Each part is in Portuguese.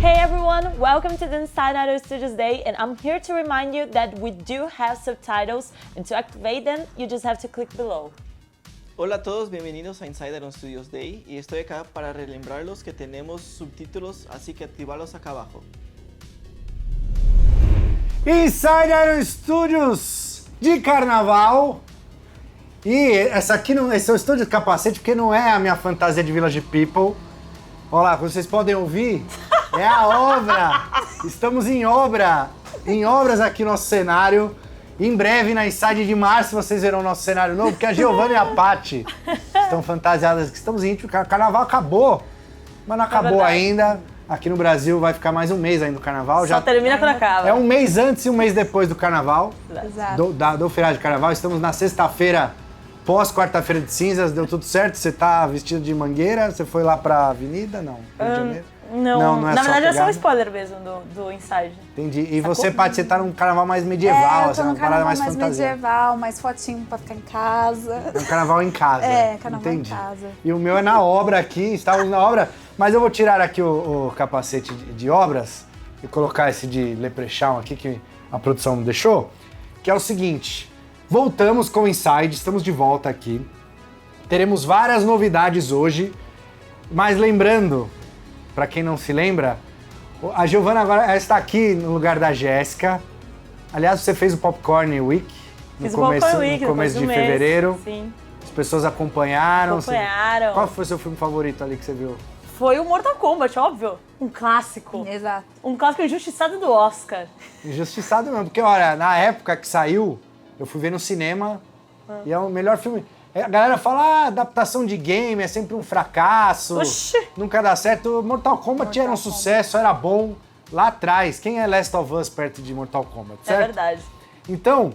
Hey everyone, welcome to the Inside Idol Studios Day, and I'm here to remind you that we do have subtitles, and to activate them, you just have to click below. Hola a todos, bienvenidos a Inside Iron Studios Day y estoy acá para relembrarlos que tenemos subtítulos, así que activarlos acá abajo. Inside Iron Studios de carnaval. E esse é o estúdio de capacete, porque não é a minha fantasia de Village People. Olha lá, como vocês podem ouvir, é a obra. Estamos em obras aqui no nosso cenário. Em breve, na Inside de março, vocês verão o nosso cenário novo, porque a Giovanna e a Paty estão fantasiadas aqui. Estamos íntimos, o carnaval acabou, mas não acabou ainda. Aqui no Brasil vai ficar mais um mês ainda do carnaval. Só termina quando acaba. É um mês antes e um mês depois do carnaval, Exato. do feriado de carnaval. Estamos na sexta-feira, pós quarta-feira de cinzas, deu tudo certo? Você tá vestido de mangueira? Você foi lá pra avenida? Não, Rio de Janeiro? Não, não é na só verdade é só um pegada? spoiler mesmo do Inside. Entendi. E você, Paty, você tá num carnaval mais medieval, eu assim, tô uma no parada carnaval mais mais fantasia. medieval, mais fotinho pra ficar em casa. É um carnaval em casa. É, carnaval Entendi. em casa. E o meu é na obra aqui, estávamos na obra, mas eu vou tirar aqui o capacete de obras e colocar esse de Leprechaun aqui que a produção me deixou, que é o seguinte, voltamos com o Inside, estamos de volta aqui, teremos várias novidades hoje, mas lembrando, para quem não se lembra, a Giovanna agora está aqui no lugar da Jéssica. Aliás, você fez o Popcorn Week no Fiz o Popcorn Week, no começo depois de do mês. fevereiro. Sim. As pessoas acompanharam. Acompanharam. Qual foi o seu filme favorito ali que você viu? Foi o Mortal Kombat, óbvio. Um clássico. Exato. Um clássico injustiçado do Oscar. Injustiçado mesmo, porque olha, na época que saiu, eu fui ver no cinema e é o melhor filme. A galera fala, adaptação de game é sempre um fracasso, Oxi. nunca dá certo. Mortal Kombat era um sucesso, era bom lá atrás. Quem é Last of Us perto de Mortal Kombat, certo? É verdade. Então,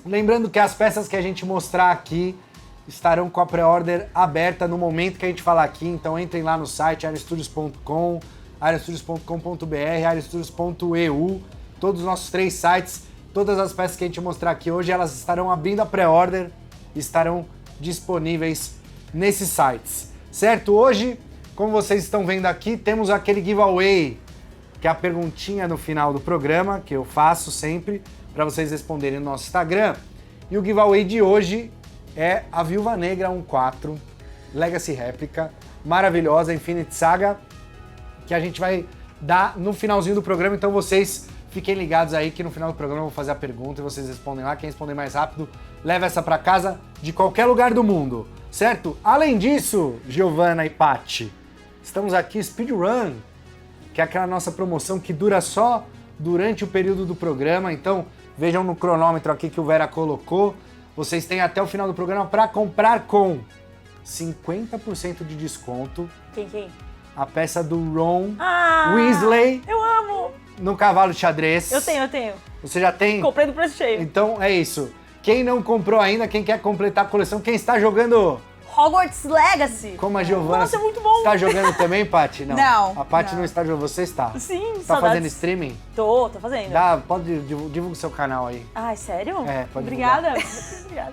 lembrando que as peças que a gente mostrar aqui estarão com a pré-order aberta no momento que a gente falar aqui. Então entrem lá no site areostudios.com, areostudios.com.br, areostudios.eu, todos os nossos 3 sites, todas as peças que a gente mostrar aqui hoje, elas estarão abrindo a pré-order e estarão disponíveis nesses sites, certo? Hoje, como vocês estão vendo aqui, temos aquele giveaway, que é a perguntinha no final do programa, que eu faço sempre, para vocês responderem no nosso Instagram. E o giveaway de hoje é a Viúva Negra 1.4 Legacy Réplica, maravilhosa, Infinite Saga, que a gente vai dar no finalzinho do programa, então vocês fiquem ligados aí que no final do programa eu vou fazer a pergunta e vocês respondem lá. Quem responder mais rápido leva essa pra casa de qualquer lugar do mundo, certo? Além disso, Giovanna e Paty, estamos aqui Speedrun, que é aquela nossa promoção que dura só durante o período do programa. Então vejam no cronômetro aqui que o Vera colocou. Vocês têm até o final do programa para comprar com 50% de desconto Quem? a peça do Ron Ah! Weasley Eu amo! no cavalo de xadrez. Eu tenho. Você já tem? Comprei do preço cheio. Então é isso. Quem não comprou ainda, quem quer completar a coleção, quem está jogando Hogwarts Legacy. como a Giovanna. Nossa, é muito bom. Está jogando também, Paty? Não, A Paty não não. está jogando, você está. Sim, Tá saudades. fazendo streaming? Tô fazendo. Pode divulga o seu canal aí. Ai, sério? É, pode Obrigada. Obrigada.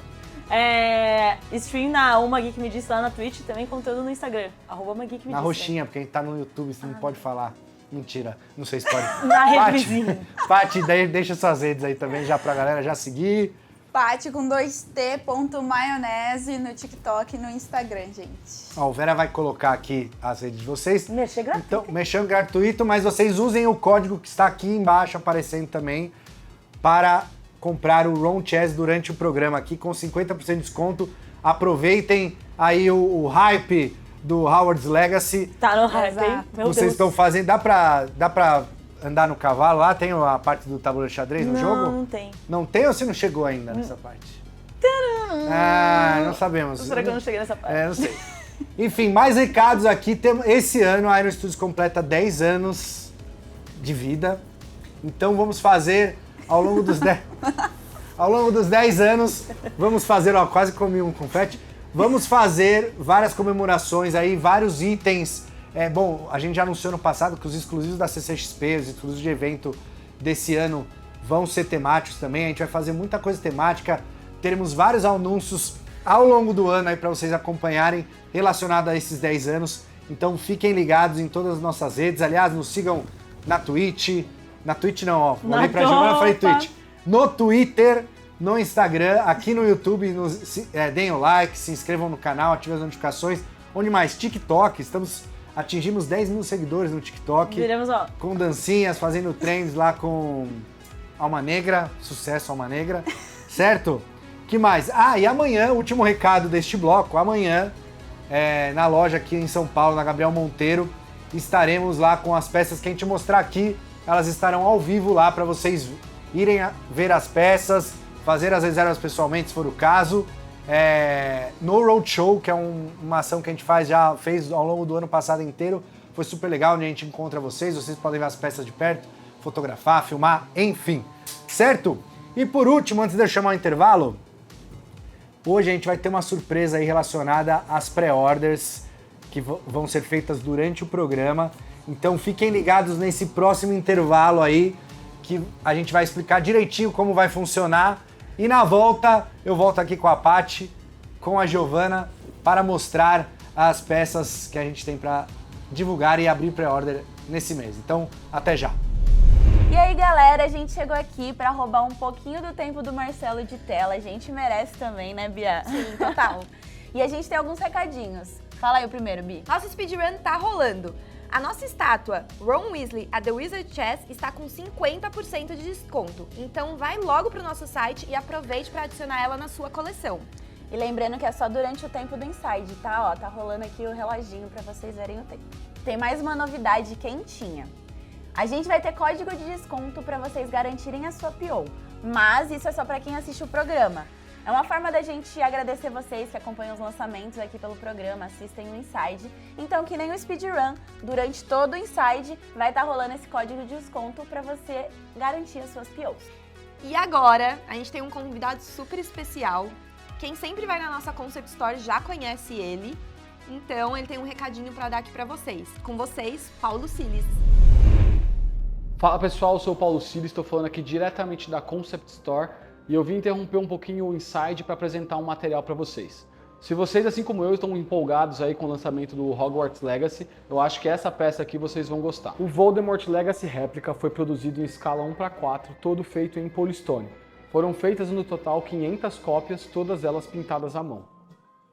Stream na Uma Geek Me Disse lá na Twitch e também conteúdo no Instagram. @Uma Geek Me Na Disse. roxinha, porque a gente tá no YouTube, você não pode falar. Mentira, não sei se pode. Na rede Paty, vizinha. Paty, deixa suas redes aí também já pra galera já seguir. Paty com 2t.maionese no TikTok e no Instagram, gente. Ó, o Vera vai colocar aqui as redes de vocês. Mexer gratuito. Então, mexendo gratuito, mas vocês usem o código que está aqui embaixo aparecendo também para comprar o Ron Chess durante o programa aqui com 50% de desconto. Aproveitem aí o hype do Hogwarts Legacy. Tá no hype, hein? Exato. Meu Vocês Deus. estão fazendo, dá pra andar no cavalo lá? Tem a parte do tabuleiro de xadrez no jogo? Não tem. Não tem ou você não chegou ainda nessa parte? Não sabemos. Será que eu não cheguei nessa parte? Não sei. Enfim, mais recados aqui. Esse ano a Iron Studios completa 10 anos de vida. Então vamos fazer ao longo dos 10 anos, vamos fazer, ó, quase comi um confete. Vamos fazer várias comemorações aí, vários itens. Bom, a gente já anunciou no passado que os exclusivos da CCXP, os exclusivos de evento desse ano vão ser temáticos também. A gente vai fazer muita coisa temática. Teremos vários anúncios ao longo do ano aí para vocês acompanharem relacionado a esses 10 anos. Então fiquem ligados em todas as nossas redes. Aliás, nos sigam na Twitch. Na Twitch não, ó. Olhei pra Giovana e falei Twitch. No Twitter, no Instagram, aqui no YouTube. Deem o like, se inscrevam no canal, ativem as notificações. Onde mais? TikTok. Atingimos 10 mil seguidores no TikTok. Viremos, ó. Com dancinhas, fazendo trends lá com Alma Negra. Sucesso, Alma Negra. Certo? Que mais? E amanhã, último recado deste bloco. Amanhã, na loja aqui em São Paulo, na Gabriel Monteiro, estaremos lá com as peças que a gente mostrar aqui. Elas estarão ao vivo lá para vocês irem ver as peças, fazer as reservas pessoalmente, se for o caso. No Roadshow, que é uma ação que a gente fez ao longo do ano passado inteiro. Foi super legal, onde a gente encontra vocês podem ver as peças de perto, fotografar, filmar, enfim. Certo? E por último, antes de eu chamar o intervalo, hoje a gente vai ter uma surpresa aí relacionada às pré-orders que vão ser feitas durante o programa. Então fiquem ligados nesse próximo intervalo aí, que a gente vai explicar direitinho como vai funcionar. E na volta, eu volto aqui com a Paty, com a Giovana, para mostrar as peças que a gente tem para divulgar e abrir pré-order nesse mês. Então, até já! E aí, galera, a gente chegou aqui pra roubar um pouquinho do tempo do Marcelo de tela. A gente merece também, né, Bia? Sim, total. E a gente tem alguns recadinhos. Fala aí o primeiro, Bi. Nosso speedrun tá rolando. A nossa estátua, Ron Weasley, a The Wizard Chess, está com 50% de desconto. Então vai logo pro nosso site e aproveite para adicionar ela na sua coleção. E lembrando que é só durante o tempo do Inside, tá? Ó, tá rolando aqui o reloginho pra vocês verem o tempo. Tem mais uma novidade quentinha. A gente vai ter código de desconto para vocês garantirem a sua PO, mas isso é só para quem assiste o programa. É uma forma da gente agradecer vocês que acompanham os lançamentos aqui pelo programa, assistem o Inside. Então, que nem o Speedrun, durante todo o Inside vai estar rolando esse código de desconto para você garantir as suas POs. E agora, a gente tem um convidado super especial. Quem sempre vai na nossa Concept Store já conhece ele, então ele tem um recadinho para dar aqui para vocês. Com vocês, Paulo Siles. Fala pessoal, eu sou o Paulo Siles, estou falando aqui diretamente da Concept Store e eu vim interromper um pouquinho o Inside para apresentar um material para vocês. Se vocês, assim como eu, estão empolgados aí com o lançamento do Hogwarts Legacy, eu acho que essa peça aqui vocês vão gostar. O Voldemort Legacy Réplica foi produzido em escala 1:4, todo feito em Polystone. Foram feitas no total 500 cópias, todas elas pintadas à mão.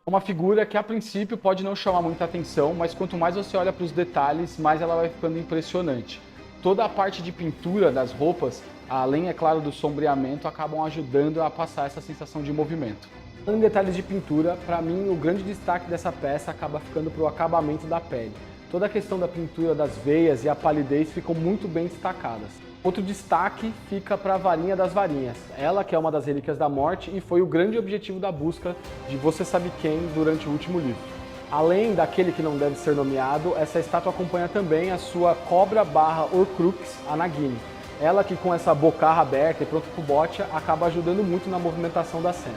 Uma figura que a princípio pode não chamar muita atenção, mas quanto mais você olha para os detalhes, mais ela vai ficando impressionante. Toda a parte de pintura das roupas, além, é claro, do sombreamento, acabam ajudando a passar essa sensação de movimento. Em detalhes de pintura, para mim, o grande destaque dessa peça acaba ficando para o acabamento da pele. Toda a questão da pintura das veias e a palidez ficam muito bem destacadas. Outro destaque fica para a varinha das varinhas. Ela que é uma das relíquias da morte e foi o grande objetivo da busca de você sabe quem durante o último livro. Além daquele que não deve ser nomeado, essa estátua acompanha também a sua cobra/Horcrux, a Nagini. Ela que com essa bocarra aberta e pronta pro bote, acaba ajudando muito na movimentação da cena.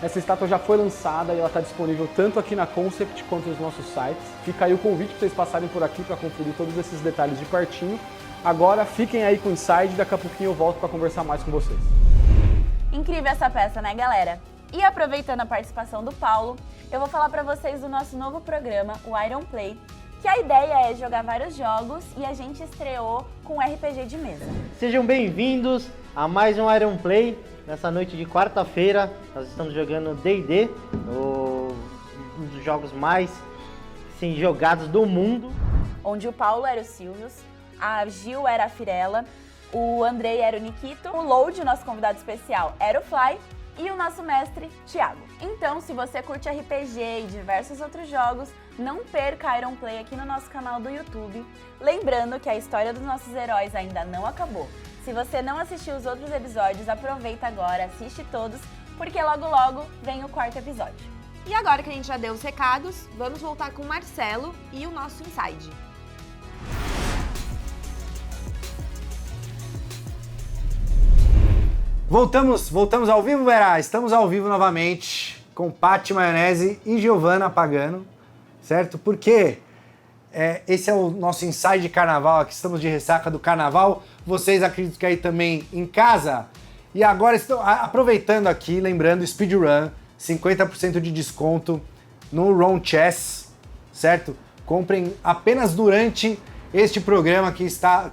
Essa estátua já foi lançada e ela está disponível tanto aqui na Concept quanto nos nossos sites. Fica aí o convite para vocês passarem por aqui para conferir todos esses detalhes de pertinho. Agora fiquem aí com o Inside e daqui a pouquinho eu volto para conversar mais com vocês. Incrível essa peça, né, galera? E aproveitando a participação do Paulo, eu vou falar para vocês do nosso novo programa, o Iron Play, que a ideia é jogar vários jogos e a gente estreou com RPG de mesa. Sejam bem-vindos a mais um Iron Play. Nessa noite de quarta-feira, nós estamos jogando D&D, um dos jogos mais jogados do mundo. Onde o Paulo era o Silvius, a Gil era a Firella, o Andrei era o Nikito, o Load, nosso convidado especial, era o Fly, e o nosso mestre, Thiago. Então, se você curte RPG e diversos outros jogos, não perca Iron Play aqui no nosso canal do YouTube. Lembrando que a história dos nossos heróis ainda não acabou. Se você não assistiu os outros episódios, aproveita agora, assiste todos, porque logo logo vem o 4º episódio. E agora que a gente já deu os recados, vamos voltar com o Marcelo e o nosso Inside. Voltamos ao vivo, Verá? Estamos ao vivo novamente com Paty Maionese e Giovana Pagano, certo? Porque esse é o nosso Inside de Carnaval, aqui estamos de ressaca do Carnaval, vocês acreditam que aí também em casa. E agora estou aproveitando aqui, lembrando, Speedrun, 50% de desconto no Ron Chess, certo? Comprem apenas durante este programa que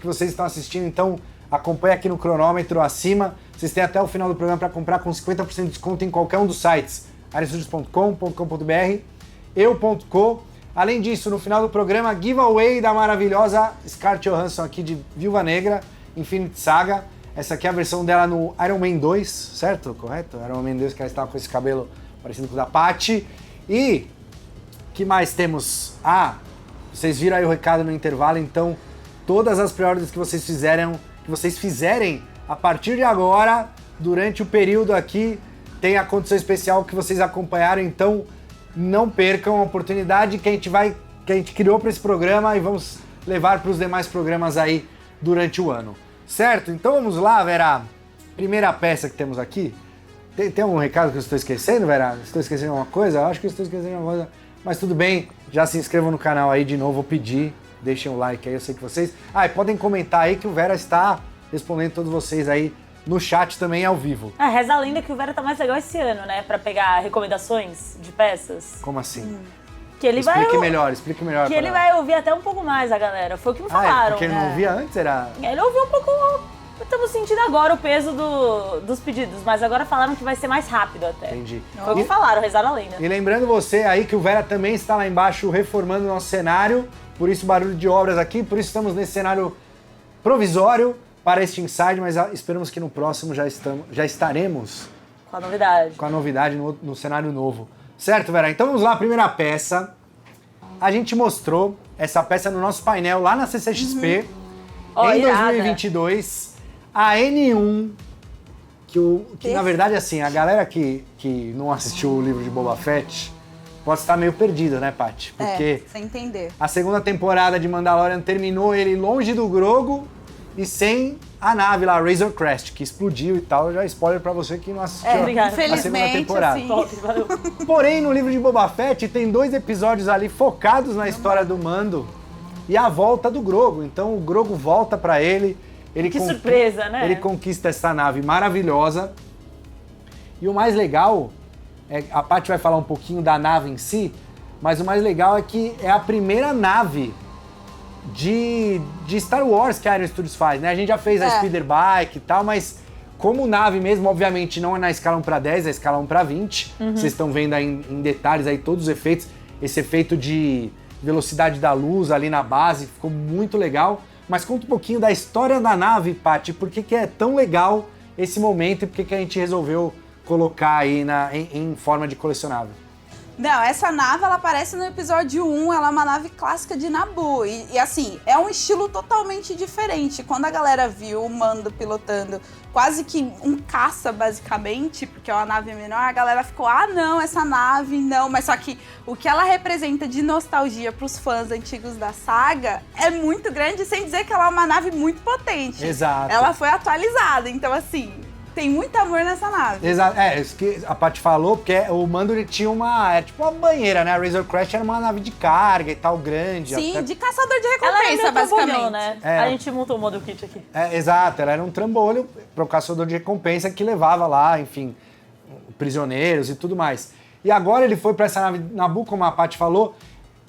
vocês estão assistindo, então acompanhe aqui no cronômetro acima. Vocês têm até o final do programa para comprar com 50% de desconto em qualquer um dos sites, areastudios.com.br, eu.co. Além disso, no final do programa, giveaway da maravilhosa Scarlett Johansson aqui de Viúva Negra, Infinite Saga. Essa aqui é a versão dela no Iron Man 2, certo? Correto? Iron Man 2, que ela estava com esse cabelo parecido com o da Patty. E que mais temos? Vocês viram aí o recado no intervalo, então todas as pré-ordens que vocês fizerem a partir de agora, durante o período aqui, tem a condição especial que vocês acompanharam, então não percam a oportunidade que a gente criou para esse programa e vamos levar para os demais programas aí durante o ano. Certo? Então vamos lá, Vera. Primeira peça que temos aqui. Tem algum recado que eu estou esquecendo, Vera? Estou esquecendo alguma coisa? Eu acho que eu estou esquecendo alguma coisa. Mas tudo bem, já se inscrevam no canal aí de novo, vou pedir. Deixem um like aí, eu sei que vocês... e podem comentar aí que o Vera está respondendo todos vocês aí no chat também ao vivo. Reza a lenda que o Vera tá mais legal esse ano, né? Pra pegar recomendações de peças. Como assim? Que ele explique melhor. Que ele vai ouvir até um pouco mais a galera. Foi o que me falaram. Porque ele não ouvia antes? Ele ouviu um pouco... Estamos sentindo agora o peso dos pedidos, mas agora falaram que vai ser mais rápido até. Entendi. Foi o que falaram, rezaram a lenda. E lembrando você aí que o Vera também está lá embaixo reformando o nosso cenário, por isso barulho de obras aqui, por isso estamos nesse cenário provisório para este Inside, mas esperamos que no próximo já estaremos com a novidade. Com a novidade no cenário novo. Certo, Vera? Então vamos lá, a primeira peça. A gente mostrou essa peça no nosso painel lá na CCXP em 2022. A N1, que na verdade, assim, a galera que não assistiu o livro de Boba Fett pode estar meio perdida, né, Paty? Porque sem entender. A segunda temporada de Mandalorian terminou ele longe do Grogu e sem a nave lá, Razor Crest, que explodiu e tal. Já spoiler pra você que não assistiu a segunda temporada. Assim. Porém, no livro de Boba Fett tem 2 episódios ali focados na história do Mando e a volta do Grogu. Então o Grogu volta pra ele. Que surpresa, né? Ele conquista essa nave maravilhosa. E o mais legal, a Paty vai falar um pouquinho da nave em si, mas o mais legal é que é a primeira nave de Star Wars que a Aero Studios faz, né? A gente já fez a Speeder Bike e tal, mas como nave mesmo, obviamente não é na escala 1:10, é a escala 1:20. Vocês estão vendo aí em detalhes aí todos os efeitos. Esse efeito de velocidade da luz ali na base ficou muito legal. Mas conta um pouquinho da história da nave, Paty, por que é tão legal esse momento e por que a gente resolveu colocar aí em forma de colecionável? Não, essa nave, ela aparece no episódio 1, ela é uma nave clássica de Naboo. E assim, é um estilo totalmente diferente. Quando a galera viu o Mando pilotando quase que um caça, basicamente, porque é uma nave menor, a galera ficou, não, essa nave não. Mas só que o que ela representa de nostalgia pros fãs antigos da saga é muito grande, sem dizer que ela é uma nave muito potente. Exato. Ela foi atualizada, então assim... Tem muito amor nessa nave. Exato, isso que a Paty falou, porque o Mando ele tinha tipo uma banheira, né? A Razor Crest era uma nave de carga e tal, grande. Sim, até... de caçador de ela recompensa, basicamente. Né? A gente montou o model kit aqui. Exato, ela era um trambolho para o caçador de recompensa que levava lá, enfim, prisioneiros e tudo mais. E agora ele foi para essa nave Naboo, como a Paty falou.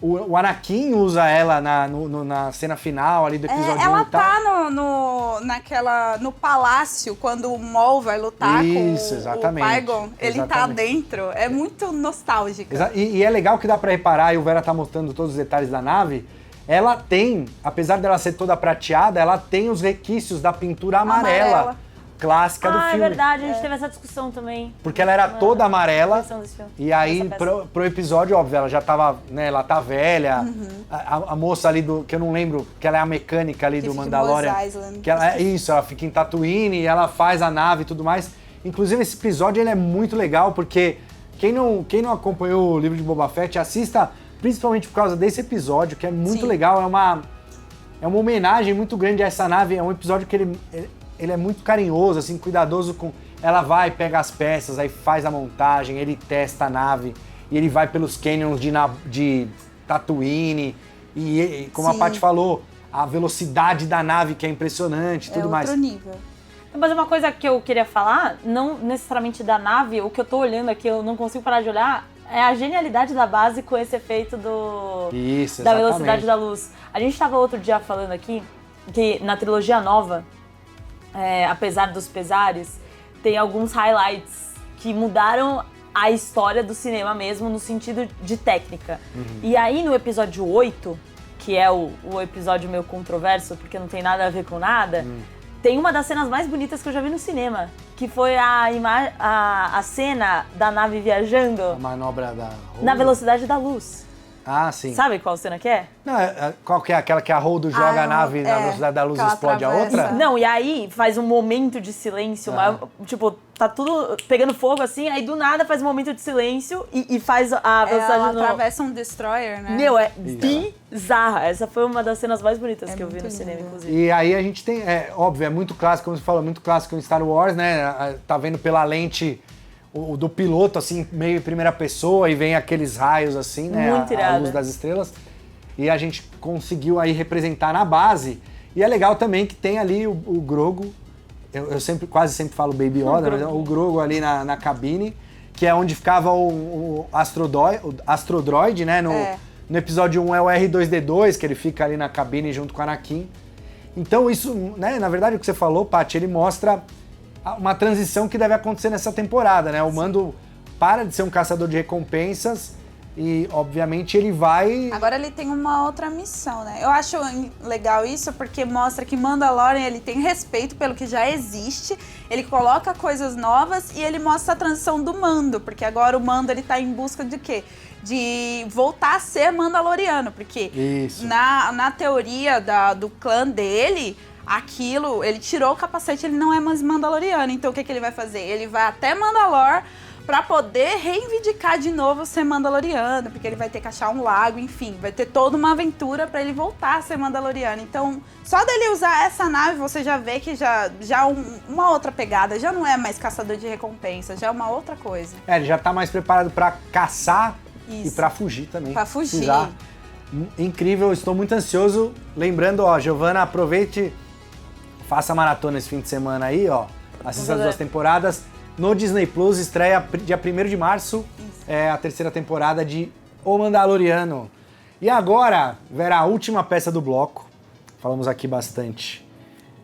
O Anakin usa ela na cena final ali do episódio 1 ela e tal. Tá no palácio, quando o Maul vai lutar com o Qui-Gon. Ele tá dentro. É muito nostálgico. E é legal que dá pra reparar, e o Vera tá mostrando todos os detalhes da nave, ela tem, apesar dela ser toda prateada, ela tem os requisitos da pintura amarela. Clássica do filme. É verdade, a gente teve essa discussão também. Porque ela era toda amarela, e aí pro episódio, óbvio, ela já tava, né, ela tá velha, a moça ali que eu não lembro, que ela é a mecânica ali do Mandalorian, que ela fica em Tatooine, e ela faz a nave e tudo mais. Inclusive esse episódio ele é muito legal, porque quem não acompanhou o livro de Boba Fett, assista principalmente por causa desse episódio, que é muito legal, é uma homenagem muito grande a essa nave, é um episódio que ele é muito carinhoso, assim, cuidadoso com... Ela vai, pega as peças, aí faz a montagem, ele testa a nave, e ele vai pelos canyons de Tatooine, e como a Paty falou, a velocidade da nave que é impressionante, tudo mais. É outro nível. Mas uma coisa que eu queria falar, não necessariamente da nave, o que eu tô olhando aqui, eu não consigo parar de olhar, É a genialidade da base com esse efeito Isso, da exatamente. velocidade da luz. A gente estava outro dia falando aqui que na trilogia nova, apesar dos pesares, tem alguns highlights que mudaram a história do cinema mesmo no sentido de técnica. E aí no episódio 8, que é o episódio meio controverso, porque não tem nada a ver com nada, tem uma das cenas mais bonitas que eu já vi no cinema, que foi a cena da nave viajando A manobra da... na velocidade da luz. Ah, sim. Sabe qual cena que é? Não, qual que é aquela que a Holdo joga a nave na velocidade da luz e que ela explode a atravessa. outra? Não, e aí faz um momento de silêncio, tipo, tá tudo pegando fogo assim, aí do nada faz um momento de silêncio e faz a velocidade Ela no... atravessa um destroyer, né? Meu, é bizarra. Essa foi uma das cenas mais bonitas que eu vi muito no cinema, linda. inclusive. E aí a gente tem, óbvio, é muito clássico, como você falou, muito clássico em Star Wars, né? Tá vendo pela lente do piloto, assim, meio em primeira pessoa, e vem aqueles raios, assim, né? Muito a irado. luz das estrelas. E a gente conseguiu aí representar na base. E é legal também que tem ali o Grogu, eu quase sempre falo Baby Yoda, mas o Grogu ali na cabine, que é onde ficava o Astrodroid, né? No episódio 1 é o R2-D2, que ele fica ali na cabine junto com o Anakin. Então isso, né, na verdade o que você falou, Paty, ele mostra uma transição que deve acontecer nessa temporada, né? O Mando para de ser um caçador de recompensas e, obviamente, ele vai... Agora ele tem uma outra missão, né? Eu acho legal isso porque mostra que Mandalorian, ele tem respeito pelo que já existe, ele coloca coisas novas e ele mostra a transição do Mando, porque agora o Mando, ele tá em busca de quê? De voltar a ser Mandaloriano, porque Isso. na teoria do clã dele, ele tirou o capacete, ele não é mais Mandaloriano. Então o que ele vai fazer? Ele vai até Mandalore pra poder reivindicar de novo ser Mandaloriano, porque ele vai ter que achar um lago, enfim, vai ter toda uma aventura pra ele voltar a ser Mandaloriano. Então, só dele usar essa nave, você já vê que já uma outra pegada, já não é mais caçador de recompensa, já é uma outra coisa. Ele já tá mais preparado pra caçar Isso. e pra fugir também. Pra fugir. Usar. Incrível, estou muito ansioso. Lembrando, Giovana, aproveite, faça a maratona esse fim de semana aí, assista as 2 temporadas. No Disney Plus estreia dia 1º de março a 3ª temporada de O Mandaloriano. E agora, Vera, a última peça do bloco. Falamos aqui bastante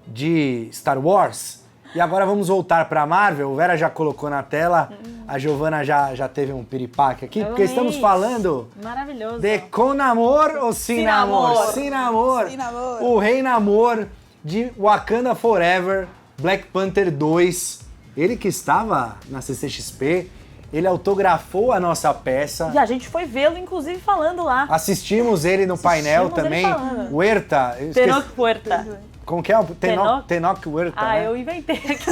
de Star Wars. E agora vamos voltar para Marvel. O Vera já colocou na tela, a Giovana já teve um piripaque aqui, porque estamos falando Maravilhoso. de Com Namor ou Sem Namor? Sem Namor. Sem Namor. O Rei Namor de Wakanda Forever, Black Panther 2. Ele que estava na CCXP, ele autografou a nossa peça. E a gente foi vê-lo, inclusive, falando lá. Assistimos ele no painel ele também. falando. Huerta. eu esqueci- Tenoch Huerta. Como que é? Tenoch? Tenoch Huerta, né? Eu inventei aqui.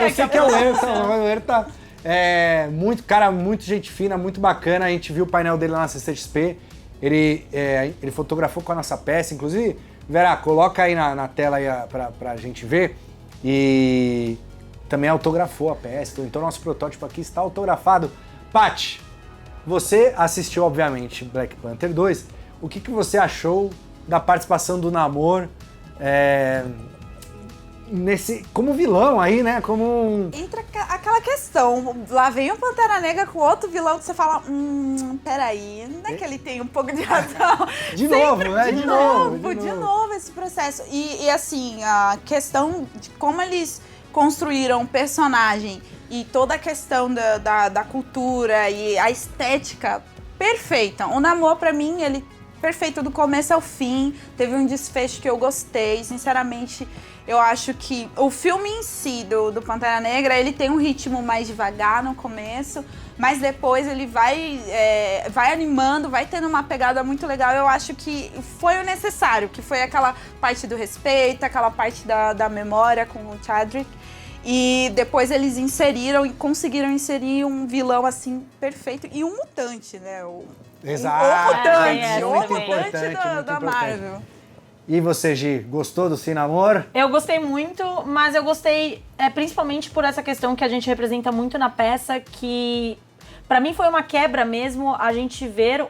Eu sei que é o Huerta. O Huerta é muito gente fina, muito bacana. A gente viu o painel dele lá na CCXP. Ele fotografou com a nossa peça. Inclusive, Vera, coloca aí na tela aí pra gente ver. E também autografou a peça. Então, nosso protótipo aqui está autografado. Paty, você assistiu, obviamente, Black Panther 2. O que você achou da participação do Namor como vilão aí, né? Como Entra aquela questão, lá vem o Pantera Negra com outro vilão que você fala, peraí, não é que ele tem um pouco de razão. De novo, né? De novo esse processo. E assim, a questão de como eles construíram o personagem e toda a questão da cultura e a estética perfeita. O Namor, pra mim, ele perfeito do começo ao fim, teve um desfecho que eu gostei, sinceramente. Eu acho que o filme em si do Pantera Negra, ele tem um ritmo mais devagar no começo, mas depois ele vai animando, vai tendo uma pegada muito legal. Eu acho que foi o necessário, que foi aquela parte do respeito, aquela parte da memória com o Chadwick. E depois eles inseriram e conseguiram inserir um vilão assim perfeito e um mutante, né? Exato. O mutante, muito o mutante importante, da muito importante. Marvel. E você, Gi, gostou do Sem Namor? Eu gostei muito, mas eu gostei principalmente por essa questão que a gente representa muito na peça, que pra mim foi uma quebra mesmo a gente ver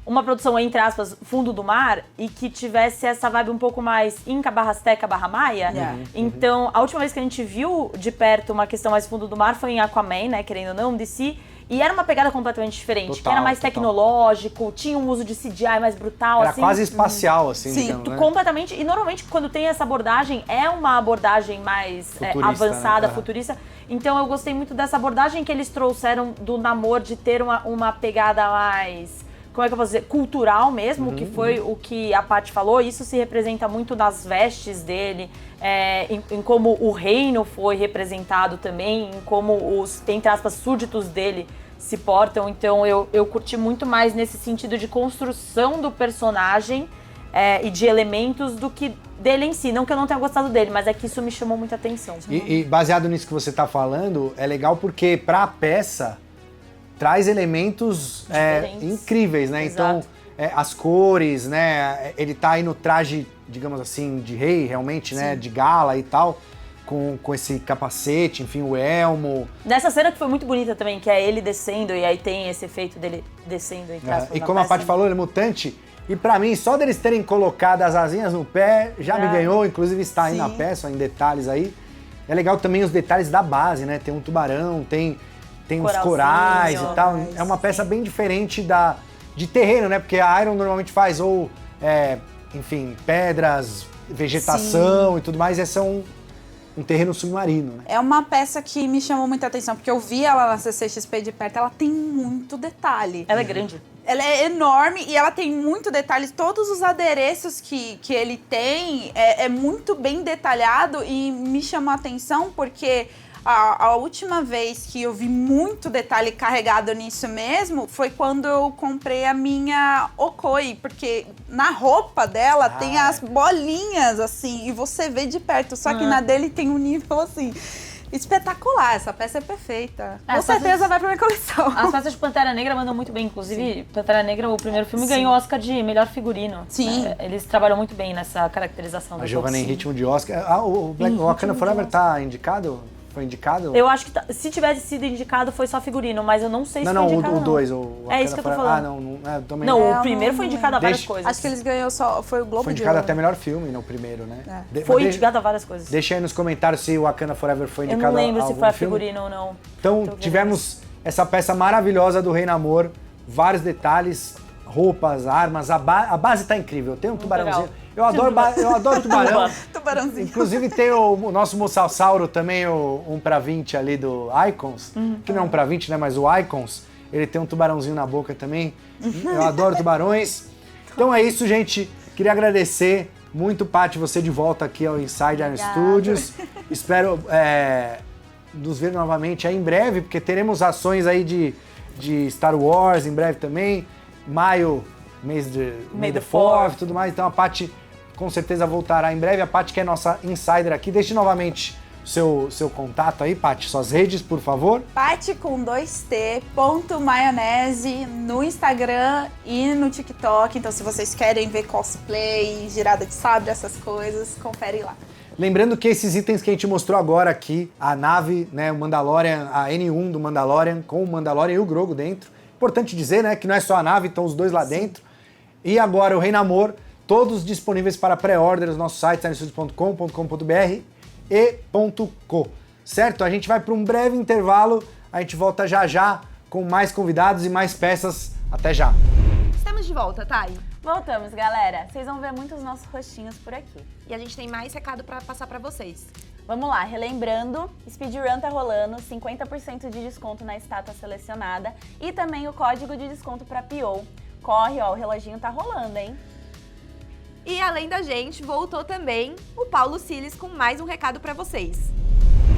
uma produção, entre aspas, fundo do mar e que tivesse essa vibe um pouco mais Inca/Azteca/Maia. Então, a última vez que a gente viu de perto uma questão mais fundo do mar foi em Aquaman, né, querendo ou não, DC. E era uma pegada completamente diferente, que era mais tecnológico, tinha um uso de CGI mais brutal, Era assim. quase espacial, assim, Sim, digamos, né? completamente. E normalmente quando tem essa abordagem, é uma abordagem mais Futurista, avançada, né? futurista. Então eu gostei muito dessa abordagem que eles trouxeram do Namor, de ter uma pegada mais, como é que eu posso dizer, cultural mesmo, que foi o que a Paty falou. Isso se representa muito nas vestes dele, em como o reino foi representado também, em como os, entre aspas, súditos dele se portam. Então eu curti muito mais nesse sentido de construção do personagem e de elementos do que dele em si. Não que eu não tenha gostado dele, mas é que isso me chamou muita atenção. E baseado nisso que você tá falando, é legal porque pra peça traz elementos incríveis, né? Exato. Então, as cores, né? Ele tá aí no traje, digamos assim, de rei, realmente, né? De gala e tal, com esse capacete, enfim, o elmo. Nessa cena que foi muito bonita também, que é ele descendo, e aí tem esse efeito dele descendo, entre aspas, E na como a peça. Paty falou, ele é mutante. E pra mim, só deles terem colocado as asinhas no pé, já me ganhou. Inclusive está aí na peça, em detalhes aí. É legal também os detalhes da base, né? Tem um tubarão, tem uns corais e tal. É uma peça bem diferente de terreno, né? Porque a Iron normalmente faz enfim, pedras, vegetação e tudo mais. Esse é um terreno submarino, né? É uma peça que me chamou muita atenção, porque eu vi ela na CCXP de perto, ela tem muito detalhe. Ela é grande. Ela é enorme e ela tem muito detalhe. Todos os adereços que ele tem é muito bem detalhado e me chamou a atenção porque a última vez que eu vi muito detalhe carregado nisso mesmo foi quando eu comprei a minha Okoi, porque na roupa dela tem as bolinhas, assim, e você vê de perto, só que na dele tem um nível, assim, espetacular. Essa peça é perfeita. Com certeza vai pra minha coleção. As peças de Pantera Negra mandam muito bem. Inclusive, Pantera Negra, o primeiro filme, ganhou o Oscar de melhor figurino. Sim. Eles trabalham muito bem nessa caracterização do Giovanna em Toxin. ritmo de Oscar. O Wakanda Forever tá indicado? Foi indicado? Eu acho que se tivesse sido indicado foi só figurino, mas eu não sei se foi indicado. O 2. É isso que eu tô falando. Também Não, o primeiro foi indicado a várias Deixa- coisas. Acho que eles ganhou só, foi o Globo Foi de indicado Ouro. até melhor filme no primeiro, né? Foi indicado a várias coisas. Deixa aí nos comentários se o Wakanda Forever foi Eu indicado não lembro a se algum foi a filme. figurino ou não. Então, tivemos essa peça maravilhosa do Rei Namor, vários detalhes, roupas, armas, a base tá incrível. Tem um tubarãozinho. legal. Eu adoro tubarão. Tubarãozinho. Inclusive tem o nosso Mosasauro também, o 1/20 ali do Icons, que não é 1/20, né, mas o Icons, ele tem um tubarãozinho na boca também. Eu adoro tubarões. Então é isso, gente. Queria agradecer muito, Paty, você de volta aqui ao Inside Iron Studios. Espero nos ver novamente aí em breve, porque teremos ações aí de Star Wars em breve também. Maio, mês de May the 4th e tudo mais. Então a Paty com certeza voltará em breve. A Paty, que é nossa insider aqui. Deixe novamente o seu contato aí, Paty, suas redes, por favor. Paty com 2T, .maionese no Instagram e no TikTok. Então, se vocês querem ver cosplay, girada de sabre, essas coisas, confere lá. Lembrando que esses itens que a gente mostrou agora aqui, a nave, né, o Mandalorian, a N1 do Mandalorian, com o Mandalorian e o Grogu dentro. Importante dizer, né, que não é só a nave, estão os dois lá dentro. E agora o Rei Namor, todos disponíveis para pré-order nos nossos sites, ironstudios.com.br e .co. Certo? A gente vai para um breve intervalo, a gente volta já com mais convidados e mais peças. Até já! Estamos de volta, Thay. Voltamos, galera. Vocês vão ver muitos nossos rostinhos por aqui. E a gente tem mais recado pra passar pra vocês. Vamos lá, relembrando, Speedrun tá rolando, 50% de desconto na estátua selecionada e também o código de desconto pra PO. Corre, ó, o reloginho tá rolando, hein? E além da gente, voltou também o Paulo Siles com mais um recado pra vocês.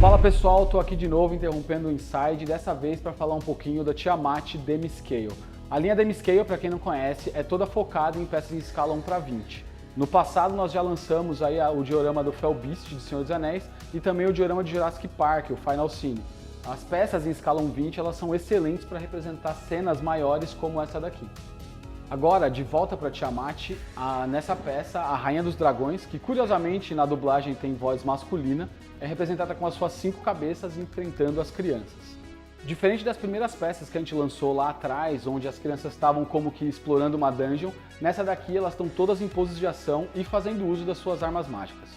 Fala pessoal, tô aqui de novo interrompendo o Inside, dessa vez para falar um pouquinho da Tiamat Demi-Scale. A linha Demi-Scale, para quem não conhece, é toda focada em peças em escala 1/20. No passado nós já lançamos aí o diorama do Fel Beast de Senhor dos Anéis e também o diorama de Jurassic Park, o Final Scene. As peças em escala 1/20 elas são excelentes para representar cenas maiores como essa daqui. Agora, de volta para Tiamat, nessa peça, a Rainha dos Dragões, que curiosamente na dublagem tem voz masculina, é representada com as suas 5 cabeças enfrentando as crianças. Diferente das primeiras peças que a gente lançou lá atrás, onde as crianças estavam como que explorando uma dungeon, nessa daqui elas estão todas em poses de ação e fazendo uso das suas armas mágicas.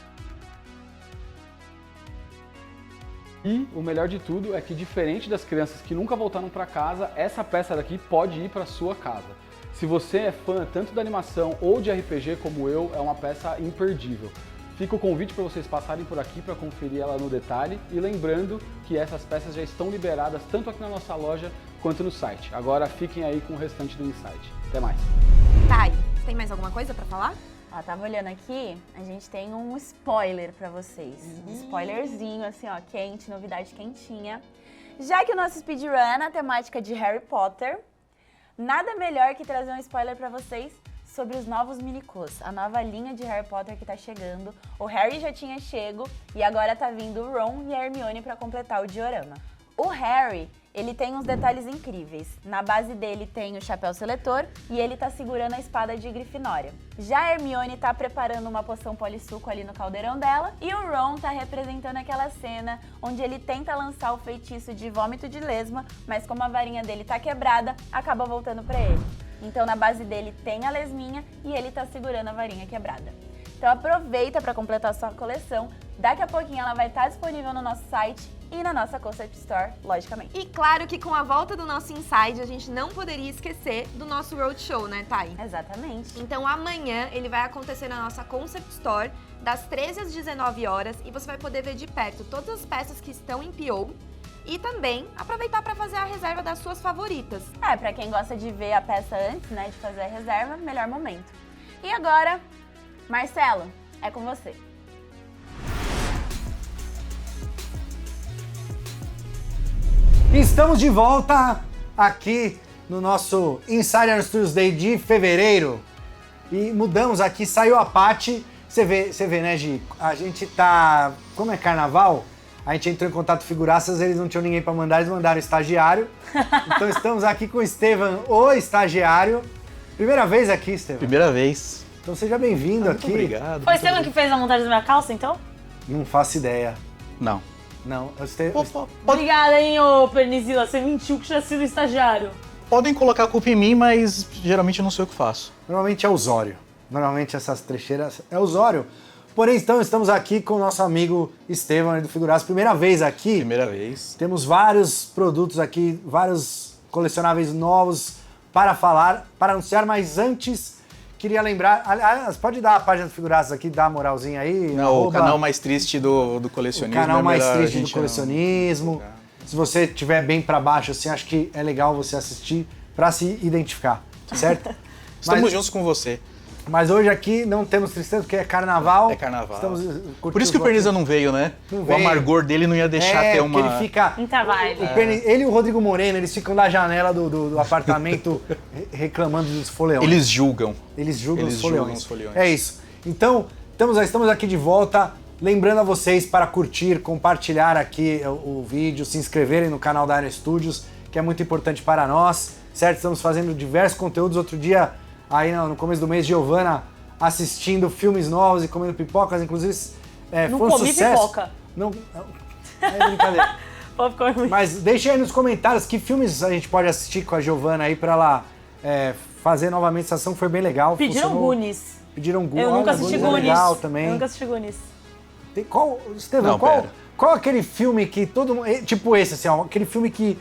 E o melhor de tudo é que, diferente das crianças que nunca voltaram para casa, essa peça daqui pode ir para sua casa. Se você é fã tanto da animação ou de RPG como eu, é uma peça imperdível. Fica o convite para vocês passarem por aqui para conferir ela no detalhe e lembrando que essas peças já estão liberadas tanto aqui na nossa loja quanto no site. Agora fiquem aí com o restante do Insight. Até mais! Thay, tem mais alguma coisa pra falar? Ó, tava olhando aqui, a gente tem um spoiler pra vocês. Um spoilerzinho, assim, ó, quente, novidade quentinha. Já que o nosso speedrun é na temática de Harry Potter, nada melhor que trazer um spoiler pra vocês sobre os novos minicôs, a nova linha de Harry Potter que tá chegando. O Harry já tinha chego e agora tá vindo o Ron e a Hermione pra completar o diorama. O Harry, ele tem uns detalhes incríveis. Na base dele tem o chapéu seletor e ele tá segurando a espada de Grifinória. Já a Hermione tá preparando uma poção polissuco ali no caldeirão dela e o Ron tá representando aquela cena onde ele tenta lançar o feitiço de vômito de lesma, mas como a varinha dele tá quebrada, acaba voltando pra ele. Então na base dele tem a lesminha e ele tá segurando a varinha quebrada. Então aproveita para completar a sua coleção. Daqui a pouquinho ela vai estar disponível no nosso site e na nossa Concept Store, logicamente. E claro que com a volta do nosso Inside, a gente não poderia esquecer do nosso Roadshow, né, Thay? Exatamente. Então amanhã ele vai acontecer na nossa Concept Store, das 13 às 19 horas, e você vai poder ver de perto todas as peças que estão em PO e também aproveitar para fazer a reserva das suas favoritas. Pra quem gosta de ver a peça antes, né, de fazer a reserva, melhor momento. E agora, Marcelo, é com você. Estamos de volta aqui no nosso Insider Studios Day de fevereiro. E mudamos aqui, saiu a Paty. Você vê, né, Gi? A gente tá... Como é carnaval, a gente entrou em contato com figuraças, eles não tinham ninguém para mandar, eles mandaram estagiário. Então estamos aqui com o Estevam, o estagiário. Primeira vez aqui, Estevam? Primeira vez. Então seja bem-vindo aqui. Muito obrigado. Foi o Estevam que fez a montagem da minha calça, então? Não faço ideia. Não. Não, o Estevam... Obrigada, hein, ô Pernizila. Você mentiu que tinha sido estagiário. Podem colocar a culpa em mim, mas geralmente não sei o que faço. Normalmente é Osório. Normalmente essas trecheiras é Osório. Porém, então, estamos aqui com o nosso amigo Estevam do Figuraças. Primeira vez aqui. Primeira vez. Temos vários produtos aqui, vários colecionáveis novos para falar, para anunciar, mas antes queria lembrar... Aliás, pode dar a página do Figuraças aqui, dar a moralzinha aí? Não, o canal mais triste do colecionismo. O canal mais melhor triste a do gente colecionismo. Se você estiver bem para baixo, assim, acho que é legal você assistir para se identificar, certo? Estamos juntos com você. Mas hoje aqui não temos tristeza, porque é carnaval. É carnaval. Estamos Por isso que o Perniza não veio, né? Não o veio. amargor dele não ia deixar ter uma... ele fica... Muita vibe. Ele e o Rodrigo Moreno, eles ficam na janela do apartamento reclamando dos foleões. Eles julgam. Eles julgam Eles os julgam foleões. os foleões. É isso. Então, estamos aqui de volta. Lembrando a vocês para curtir, compartilhar aqui o vídeo, se inscreverem no canal da Iron Studios, que é muito importante para nós, certo? Estamos fazendo diversos conteúdos. Outro dia, aí no começo do mês, Giovana assistindo filmes novos e comendo pipocas, inclusive Não foi um comi sucesso. pipoca. Não, é brincadeira. Pode ficar muito. Mas deixe aí nos comentários que filmes a gente pode assistir com a Giovana aí pra ela fazer novamente essa ação, que foi bem legal. Pediram funcionou. Goonies. Pediram Goonies. Eu nunca Olha, assisti Goonies Goonies. É legal também. Eu nunca assisti Goonies. Estevão, Não, qual aquele filme que todo mundo... Tipo esse, assim, ó, aquele filme que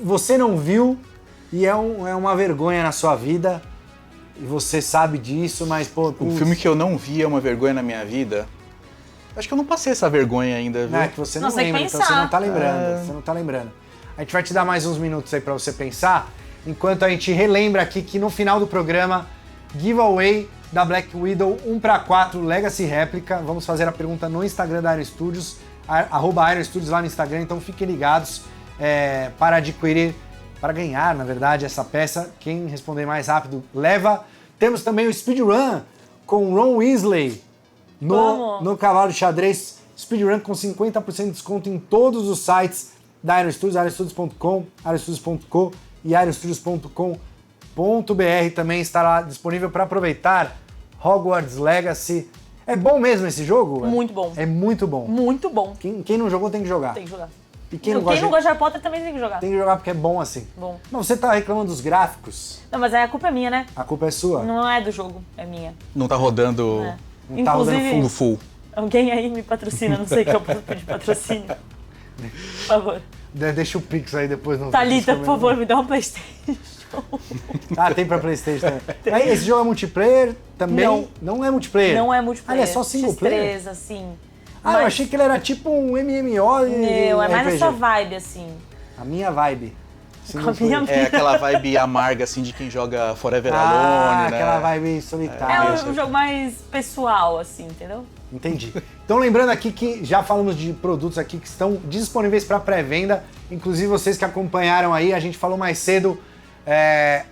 você não viu e é uma vergonha na sua vida e você sabe disso, mas, pô... Um filme que eu não vi é uma vergonha na minha vida. Acho que eu não passei essa vergonha ainda, viu? Não, é que você não Nossa, tem que lembra, então pensar. você não tá lembrando. Você não tá lembrando. A gente vai te dar mais uns minutos aí pra você pensar, enquanto a gente relembra aqui que no final do programa, giveaway da Black Widow 1/4 Legacy Réplica. Vamos fazer a pergunta no Instagram da Iron Studios, @Iron Studios lá no Instagram, então fiquem ligados para adquirir, para ganhar, na verdade, essa peça. Quem responder mais rápido leva. Temos também o Speedrun com Ron Weasley no cavalo de xadrez. Speedrun com 50% de desconto em todos os sites da Iron Studios, ironstudios.com, ironstudios.co e ironstudios.com.br também estará disponível para aproveitar. Hogwarts Legacy. É bom mesmo esse jogo? Muito bom. É muito bom. Muito bom. Quem não jogou tem que jogar. Tem que jogar. E Quem não gosta de Harry Potter também tem que jogar. tem que jogar porque é bom assim. Bom. Não, você tá reclamando dos gráficos. Não, mas aí a culpa é minha, né? A culpa é sua. Não é do jogo, é minha. Não tá rodando É. Não tá rodando Inclusive, full. alguém aí me patrocina, não sei que eu posso pedir patrocínio. Por favor. Deixa o Pix aí depois. No Thalita, por favor, me dá um PlayStation. Ah, tem pra PlayStation também. Aí, esse jogo é multiplayer também? Não é multiplayer? Não é multiplayer. Ah, ele é só single player? X3, assim. Ah, eu achei que ele era tipo um MMO e Não, é mais RPG. a sua vibe, assim. A minha vibe. Single Com a minha player. É aquela vibe amarga, assim, de quem joga Forever Ah, Alone, né? aquela vibe solitária. É um jogo mais pessoal, assim, entendeu? Entendi. Então lembrando aqui que já falamos de produtos aqui que estão disponíveis para pré-venda. Inclusive vocês que acompanharam aí, a gente falou mais cedo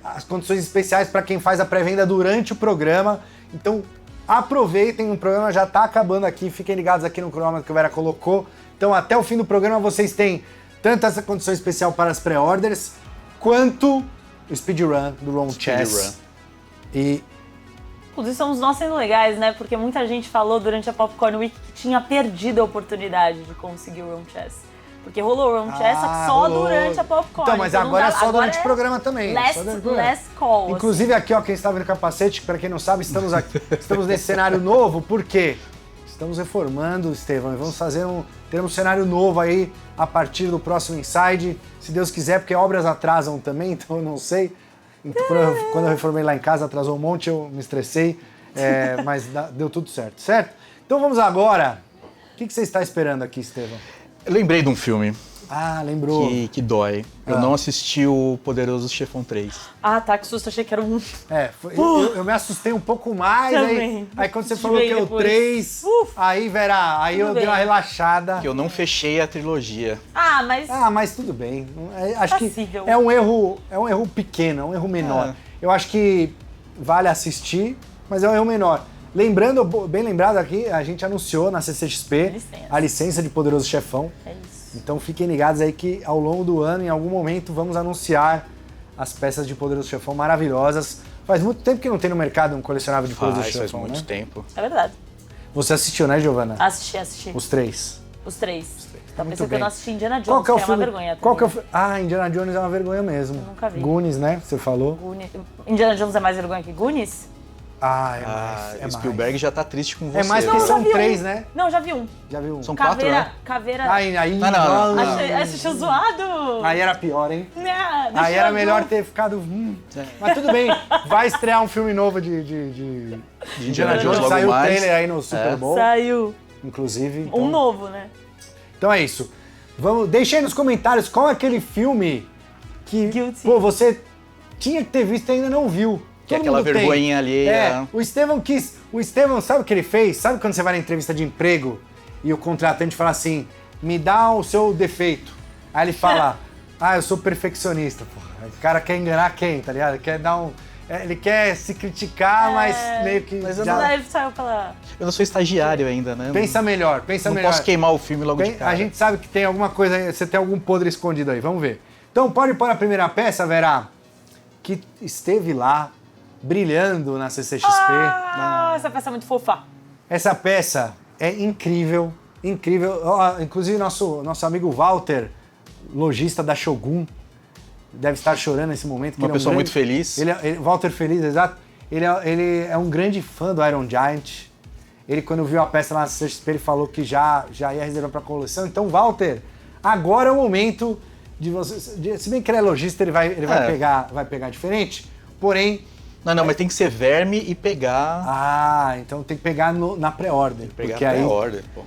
as condições especiais para quem faz a pré-venda durante o programa. Então aproveitem, o programa já está acabando aqui, fiquem ligados aqui no cronômetro que o Vera colocou. Então até o fim do programa vocês têm tanto essa condição especial para as pré-orders, quanto o speedrun do Roam Chess. E Inclusive, somos nós sendo legais, né? Porque muita gente falou durante a Popcorn Week que tinha perdido a oportunidade de conseguir o Roam Chess. Porque rolou o Roam Chess só rolou. durante a Popcorn. Então, mas não agora é só agora durante o programa também. Last, só durante o programa. last call. Inclusive aqui, ó, quem está vendo o capacete, para quem não sabe, estamos aqui, estamos nesse cenário novo, por quê? Estamos reformando, Estevão, e vamos fazer teremos um cenário novo aí a partir do próximo Inside, se Deus quiser, porque obras atrasam também, então eu não sei. Então, quando eu reformei lá em casa, atrasou um monte, eu me estressei, mas deu tudo certo, certo? Então vamos agora. O que você está esperando aqui, Estevão? Eu lembrei de um filme Ah, lembrou. que dói. Eu não assisti o Poderoso Chefão 3. Ah, tá, que susto, achei que era um... Eu me assustei um pouco mais, Também. aí quando você Te falou que veio é o depois. 3, aí, Vera, aí Tudo eu dei uma bem. relaxada. Que eu não fechei a trilogia. Ah, mas... Ah, mas tudo bem. Acho Passível. que é um erro pequeno, é um erro menor. Eu acho que vale assistir, mas é um erro menor. Lembrando, bem lembrado aqui, a gente anunciou na CCXP a licença de Poderoso Chefão. É isso. Então fiquem ligados aí que ao longo do ano, em algum momento, vamos anunciar as peças de Poderoso Chefão maravilhosas. Faz muito tempo que não tem no mercado um colecionável de Poderoso Faz Chefão, muito né? tempo. É verdade. Você assistiu, né, Giovana? Assisti. Os três. Os três. Tá Muito pensando que bem. eu não assisti Indiana Jones, Qual que é o uma filme? vergonha. Qual que é o também. Ah, Indiana Jones é uma vergonha mesmo. Eu nunca vi. Goonies, né? Você falou. Indiana Jones é mais vergonha que Goonies? Ah, é mais. É Spielberg mais. já tá triste com você. É mais Não, porque eu já são vi um. três, né? Não, já vi um. Já viu um? São quatro, né? Caveira... Aí, Não. Achei zoado. Aí era pior, hein? Não, deixa Aí era eu melhor ver. ter ficado. Mas tudo bem, vai estrear um filme novo de Indiana Jones. logo Saiu o mais. trailer aí no Super Bowl, Saiu inclusive. um Então, novo, né? então é isso. Deixa aí nos comentários qual é aquele filme que Guilty. pô, você tinha que ter visto e ainda não viu. Que é Todo aquela mundo tem. vergonhinha alheia. O Estevão, sabe o que ele fez? Sabe quando você vai na entrevista de emprego e o contratante fala assim, me dá o seu defeito. Aí ele fala, eu sou perfeccionista, porra. O cara quer enganar quem, tá ligado? Ele quer ele quer se criticar, mas meio que Mas eu já... Daí ele saiu pela... Eu não sou estagiário ainda, né? Pensa melhor. Não posso queimar o filme logo de cara. A gente sabe que tem alguma coisa aí, você tem algum podre escondido aí, vamos ver. Então pode pôr a primeira peça, Vera, que esteve lá, brilhando na CCXP. essa peça é muito fofa. Essa peça é incrível, incrível. Ó, inclusive nosso amigo Walter, lojista da Shogun, deve estar chorando nesse momento. Uma pessoa muito feliz. Walter Feliz, exato. Ele é um grande fã do Iron Giant. Ele, quando viu a peça lá na CCXP, ele falou que já ia reservar para a coleção. Então, Walter, agora é o momento de você... Se bem que ele é lojista, ele vai pegar diferente, porém... Não, mas tem que ser verme e pegar... então tem que pegar na pré-order. Pegar porque a aí pré-order, pô.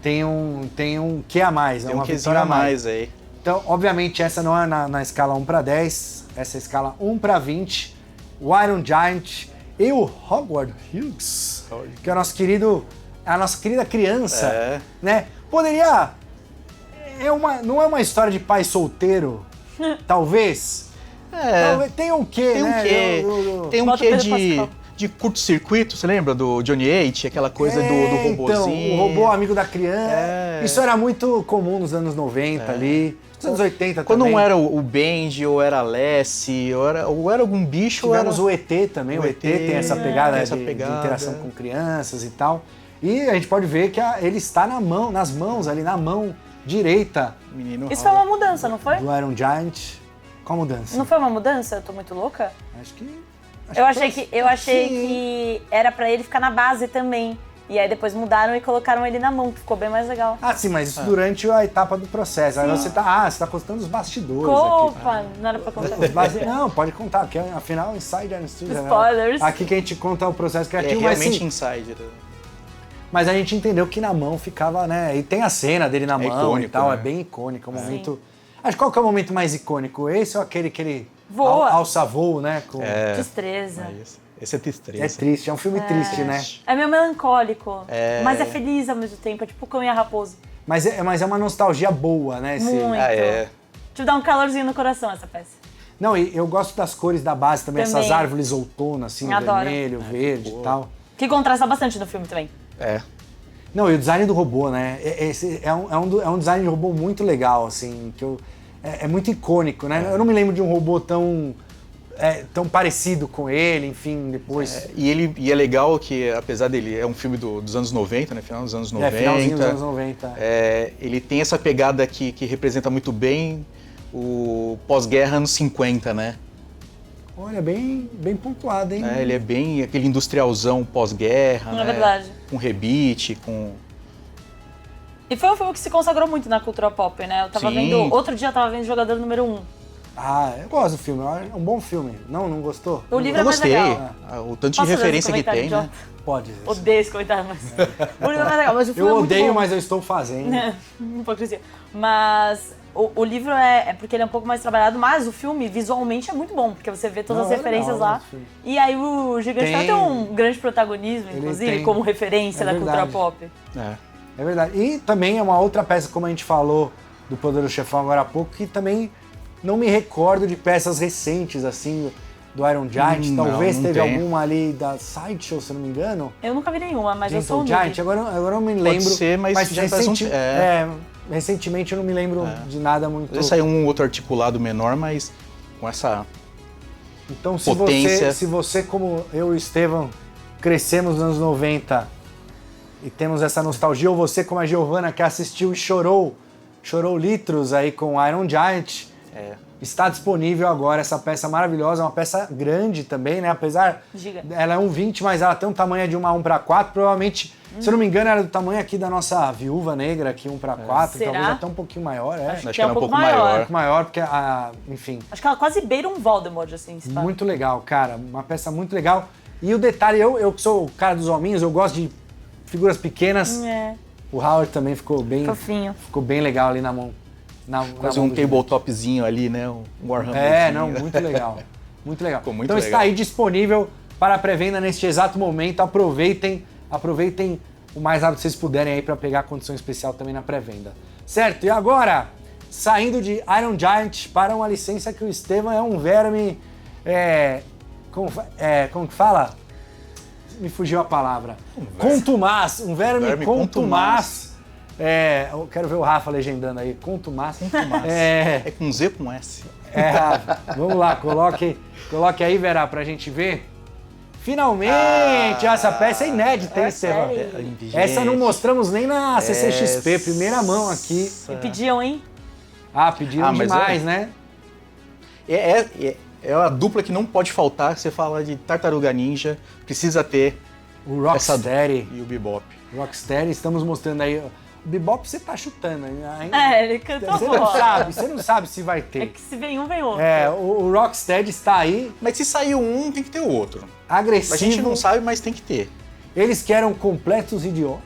tem um que a mais, Tem uma um quesinho vitória a mais aí. Então, obviamente, essa não é na escala 1 para 10, essa é a escala 1 para 20. O Iron Giant e o Howard Hughes, que é a nossa querida criança, né? Poderia... não é uma história de pai solteiro, talvez? Talvez. Tem um quê, Tem um né? quê? Tem um Bota quê Pedro Pascal. de curto-circuito, você lembra do Johnny Eight? Aquela coisa do robozinho. Então, o robô amigo da criança. Isso era muito comum nos anos 90 ali, nos anos 80 Quando também. não era o Benji, ou era a Lassie, ou era algum bicho, Tivemos ou era... o ET também, o ET tem essa pegada, de interação com crianças e tal. E a gente pode ver que ele está nas mãos ali, na mão direita Menino Isso foi uma mudança, não foi? do Iron Giant. Qual mudança? Não foi uma mudança? Eu tô muito louca? Acho que... Eu achei Sim. que era pra ele ficar na base também. E aí depois mudaram e colocaram ele na mão, que ficou bem mais legal. Ah, sim, mas isso durante a etapa do processo. Aí você tá contando os bastidores aqui. Opa, não era pra contar. Não, pode contar, porque afinal Inside Iron Studios. Spoilers. Aqui que a gente conta o processo É criativo, mas realmente sim, Inside. mas a gente entendeu que na mão ficava, né? E tem a cena dele na mão icônico, e tal, né? é bem icônico. É um momento. Acho que qual que é o momento mais icônico? Esse ou aquele que ele Voa. alça voo, né? Com... Destreza. Esse é tristeza. É triste, é um filme triste, né? É meio melancólico, mas é feliz ao mesmo tempo. É tipo o Cão e a Raposa. Mas é uma nostalgia boa, né? Muito. Ah, é. Tipo, dá um calorzinho no coração essa peça. Não, e eu gosto das cores da base também, Também. essas árvores outonas, assim, Adoro. vermelho, verde e tal. Que contrasta bastante no filme também. É. Não, e o design do robô, né? Esse é um design de robô muito legal, assim, que é muito icônico, né? Eu não me lembro de um robô tão parecido com ele, enfim, depois... E é legal que, apesar dele, é um filme dos anos 90, né? Final dos anos 90. Finalzinho dos anos 90. Ele tem essa pegada que representa muito bem o pós-guerra anos 50, né? Olha, bem pontuado, hein? Ele é bem aquele industrialzão pós-guerra, Não é né? verdade. Com rebite, com... E foi um filme que se consagrou muito na cultura pop, né? Eu tava Sim. vendo... Outro dia eu tava vendo Jogador Número 1. Ah, eu gosto do filme, é um bom filme. Não gostou? O livro Eu é mais gostei. legal. O tanto de Posso fazer referência esse que tem, comentário né? Pode. Odeio esse comentário, mas... O livro é mais legal, mas o filme Eu é muito odeio, bom. mas eu estou fazendo. Hipocrisia. Mas o livro é porque ele é um pouco mais trabalhado, mas o filme visualmente é muito bom, porque você vê todas Não, as é referências legal, lá. esse filme. E aí o Gigante Tem- tem um grande protagonismo, Ele inclusive, tem- como referência é da cultura verdade. pop. É verdade. E também é uma outra peça, como a gente falou do Poderoso Chefão agora há pouco, que também não me recordo de peças recentes, assim, do Iron Giant. Não, Talvez não teve tem. alguma ali da Sideshow, se eu não me engano. Eu nunca vi nenhuma, mas eu sou Gentle humilde. Giant, agora eu não me lembro. ser, mas já faz recentemente eu não me lembro de nada muito. Às vezes saiu um outro articulado menor, mas com essa... Então, se potência. você, como eu e o Estevão, crescemos nos anos 90 e temos essa nostalgia, ou você, como a Giovana, que assistiu e chorou litros aí com Iron Giant, está disponível agora essa peça maravilhosa, uma peça grande também, né? Apesar, Giga. ela é 1,20, mas ela tem um tamanho de uma 1:4, provavelmente, se eu não me engano, era do tamanho aqui da nossa Viúva Negra, aqui 1:4, Será? talvez até um pouquinho maior, Acho que que é era um um pouco pouco maior. maior. pouco maior, porque, enfim, Acho que ela quase beira um Voldemort, assim, se pá. muito legal, cara. Uma peça muito legal. E o detalhe, eu que sou o cara dos hominhos, eu gosto de figuras pequenas. É, O Howard também ficou fofinho. legal ali na mão. Quase um tabletopzinho ali, né? Um Warhammer. É, não, muito legal. Muito legal. Ficou muito então está legal. aí disponível para pré-venda neste exato momento. Aproveitem o mais rápido que vocês puderem aí para pegar a condição especial também na pré-venda. Certo? E agora, saindo de Iron Giant para uma licença que o Estevam é um verme... como que fala? Me fugiu a palavra. Contumaz. Um verme contumaz. Eu quero ver o Rafa legendando aí. Contumaz. É com Z com S. Rafa. Vamos lá, coloque aí, Vera, pra gente ver. Finalmente! Essa peça é inédita, hein, Estevam? Essa não mostramos nem na CCXP, primeira mão aqui. E pediam, hein? Pediram mas demais, né? É a dupla que não pode faltar. Você fala de Tartaruga Ninja, precisa ter O Rocksteady. e o Bebop. Rocksteady, estamos mostrando aí. O Bebop você tá chutando ainda. Ele cantou. Você não sabe se vai É ter. que se vem um, vem outro. O Rocksteady está aí, Mas se saiu um, tem que ter o outro. agressivo. A gente não sabe, mas tem que ter. Eles que eram completos idiotas,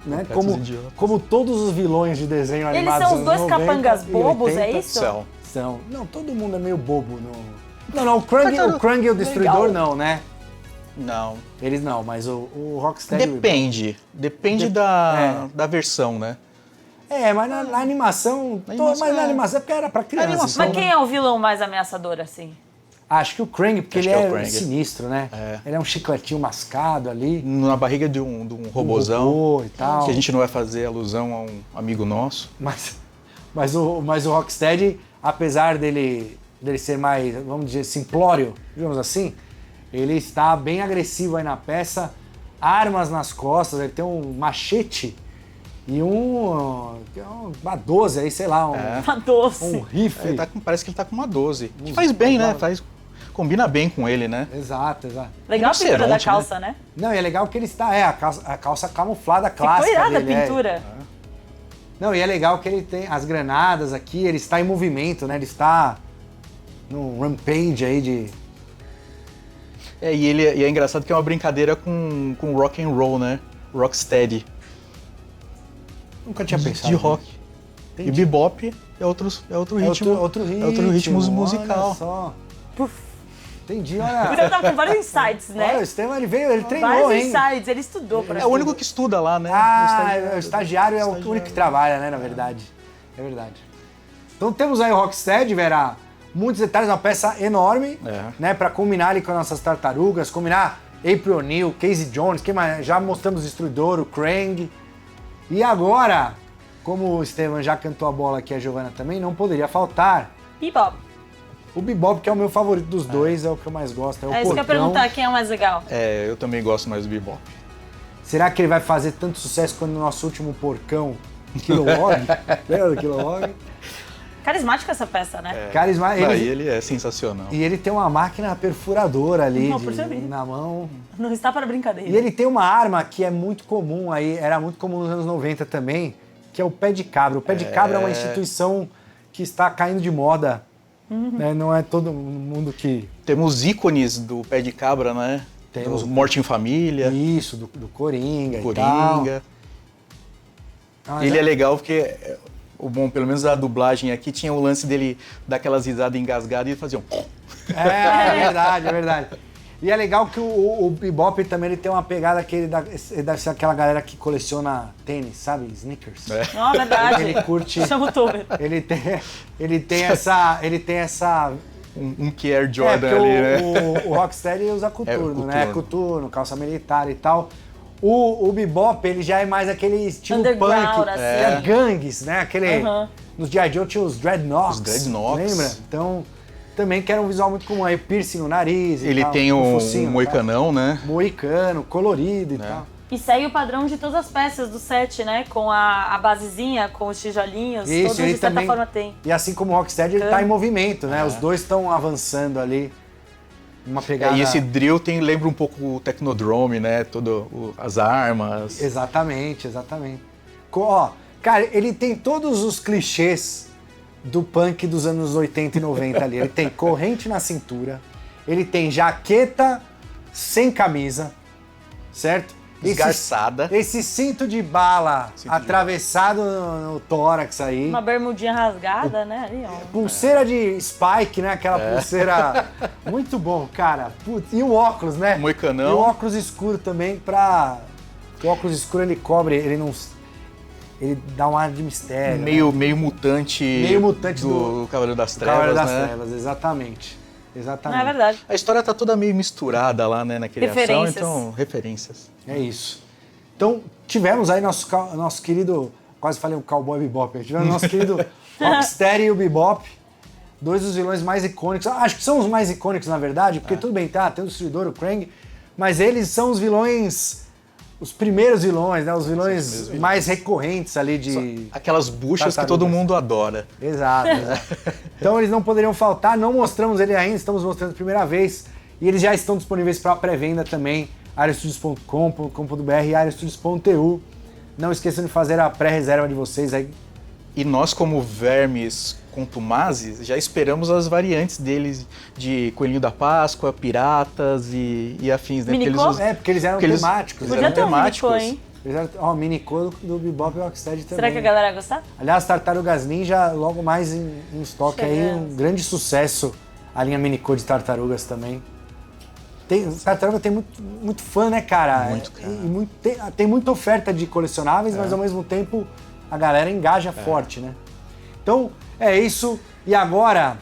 né? Completos idiotas. Como todos os vilões de desenho Eles animado são os dos dois anos 90 capangas e bobos, 80. é isso? São. Não, todo mundo é meio bobo. Não, o Krang e o Destruidor não, né? Não. Eles não, mas o Rocksteady... Depende da versão, né? Mas na animação... Mas na animação é porque era pra criança. animação, Mas quem é o vilão mais ameaçador, assim? Acho que o Krang, porque Acho ele que é o é Krang. sinistro, né? Ele é um chicletinho mascado ali. Na barriga de um robozão. robô e tal. Que a gente não vai fazer alusão a um amigo nosso. Mas o Rocksteady, apesar dele ser mais, vamos dizer, simplório, digamos assim, ele está bem agressivo aí na peça, armas nas costas, ele tem um machete E uma 12 aí, sei lá, Uma doce. um rifle. Parece que ele tá com uma 12. Que faz bem, né? Combina bem com ele, né? Exato. Legal a pintura da Rinoceronte, calça, né? Não, e é legal que ele está, a calça camuflada Ficou clássica irada a dele. pintura. Não, e é legal que ele tem as granadas aqui, ele está em movimento, né? Ele está num rampage aí de... E é engraçado que é uma brincadeira com rock and roll, né? Rocksteady. Nunca tinha pensado. De rock. Entendi. E bebop é outro ritmo. Outro ritmo. É outro ritmo olha musical. Só. Puf. Entendi, O olha. Estevam tava com vários insights, né? Olha, o Estevam, ele treinou, Vários hein? insights, ele estudou pra É o único que estuda lá, né? O estagiário é o único que trabalha, né, na verdade. É verdade. Então temos aí o Rocksteady, Vera. Muitos detalhes, uma peça enorme, né, pra combinar ali com as nossas tartarugas, combinar April O'Neil, Casey Jones, quem mais? Já mostramos o Destruidor, o Krang. E agora, como o Estevam já cantou a bola aqui, a Giovana também, não poderia faltar Bebop. o Bebop, que é o meu favorito dos dois, é o que eu mais gosto, é o É isso que eu ia porcão. perguntar, quem é o mais legal? Eu também gosto mais do bebop. Será que ele vai fazer tanto sucesso quanto o nosso último porcão, Kilowog? Lembra do Kilowog? Carismática essa peça, né? Carisma, Ele é sensacional. E ele tem uma máquina perfuradora ali Não, percebi. na mão. Não está para brincadeira. E ele tem uma arma que é muito comum aí, era muito comum nos anos 90 também, que é o pé de cabra. O pé de cabra é uma instituição que está caindo de moda. Né? Não é todo mundo que... Temos ícones do pé de cabra, né? Temos o Morte em Família. Isso, do Coringa, Coringa. E tal. Ele é legal porque, pelo menos a dublagem aqui, tinha o lance dele dar aquelas risadas engasgadas e fazer um... É verdade. E é legal que o Bebop também ele tem uma pegada que ele deve ser aquela galera que coleciona tênis, sabe? Sneakers. Não, é verdade. Ele curte... Chama o Tober. Ele tem essa... Um que Air Jordan ali, né? O Rocksteady usa coturno, né? coturno. Coturno, calça militar e tal. O Bebop, ele já é mais aquele estilo Underground, punk, assim. gangues, né? Aquele... Nos G.I. Joe tinha os Dreadnoks. Os Dreadnoks. Lembra? Então, também que era um visual muito comum. Aí piercing no nariz e Ele tal, tem um um focinho, moicanão, né? Moicano, colorido e tal. E segue o padrão de todas as peças do set, né? Com a basezinha, com os tijolinhos, Isso, todos ele de certa também- forma tem. E assim como o Rocksteady, ele tá em movimento, né? Os dois estão avançando ali. Uma pegada... E esse drill lembra um pouco o Technodrome, né? As armas. Exatamente. Ó, cara, ele tem todos os clichês do punk dos anos 80 e 90 ali. Ele tem corrente na cintura, ele tem jaqueta sem camisa, certo? Esgarçada. Esse cinto de bala atravessado no tórax aí. Uma bermudinha rasgada, né? Ali, ó. Pulseira de Spike, né? Aquela pulseira... Muito bom, cara. Putz, e o óculos, né? Moicanão. E o óculos escuro também pra... O óculos escuro ele cobre, ele não... Ele dá um ar de mistério. Meio mutante. Meio mutante do Cavaleiro das Trevas, Cavaleiro das né? Trevas, exatamente. Não é verdade. A história tá toda meio misturada lá, né, na criação, Referências. então, referências. É isso. Então, tivemos aí nosso querido... Quase falei o Cowboy Bebop. Tivemos nosso querido Rocksteady e o Bebop. Dois dos vilões mais icônicos. Acho que são os mais icônicos, na verdade, porque tudo bem, tem o Destruidor, o Krang, mas eles são os vilões... Os primeiros vilões, né? Os vilões mais recorrentes ali de... Aquelas buchas que todo mundo adora. Exato. Então eles não poderiam faltar, não mostramos ele ainda, estamos mostrando a primeira vez. E eles já estão disponíveis para pré-venda também, areastudios.com.br e areastudios.eu. Não esqueçam de fazer a pré-reserva de vocês aí. E nós, como vermes contumazes, já esperamos as variantes deles de Coelhinho da Páscoa, Piratas e afins, né? Minicô? Porque eles eram temáticos. Eles Podia eram ter um temáticos. Minicô, hein? Eles eram, Minicô do Bebop e Rocksteady também. Será que a galera vai gostar? Aliás, Tartarugas Ninja logo mais em estoque aí, Chegamos. um grande sucesso. A linha Minicô de Tartarugas também. Tartaruga tem muito fã, né, cara? Muito, cara. Tem muita oferta de colecionáveis, mas ao mesmo tempo a galera engaja forte, né? Então, é isso. E agora,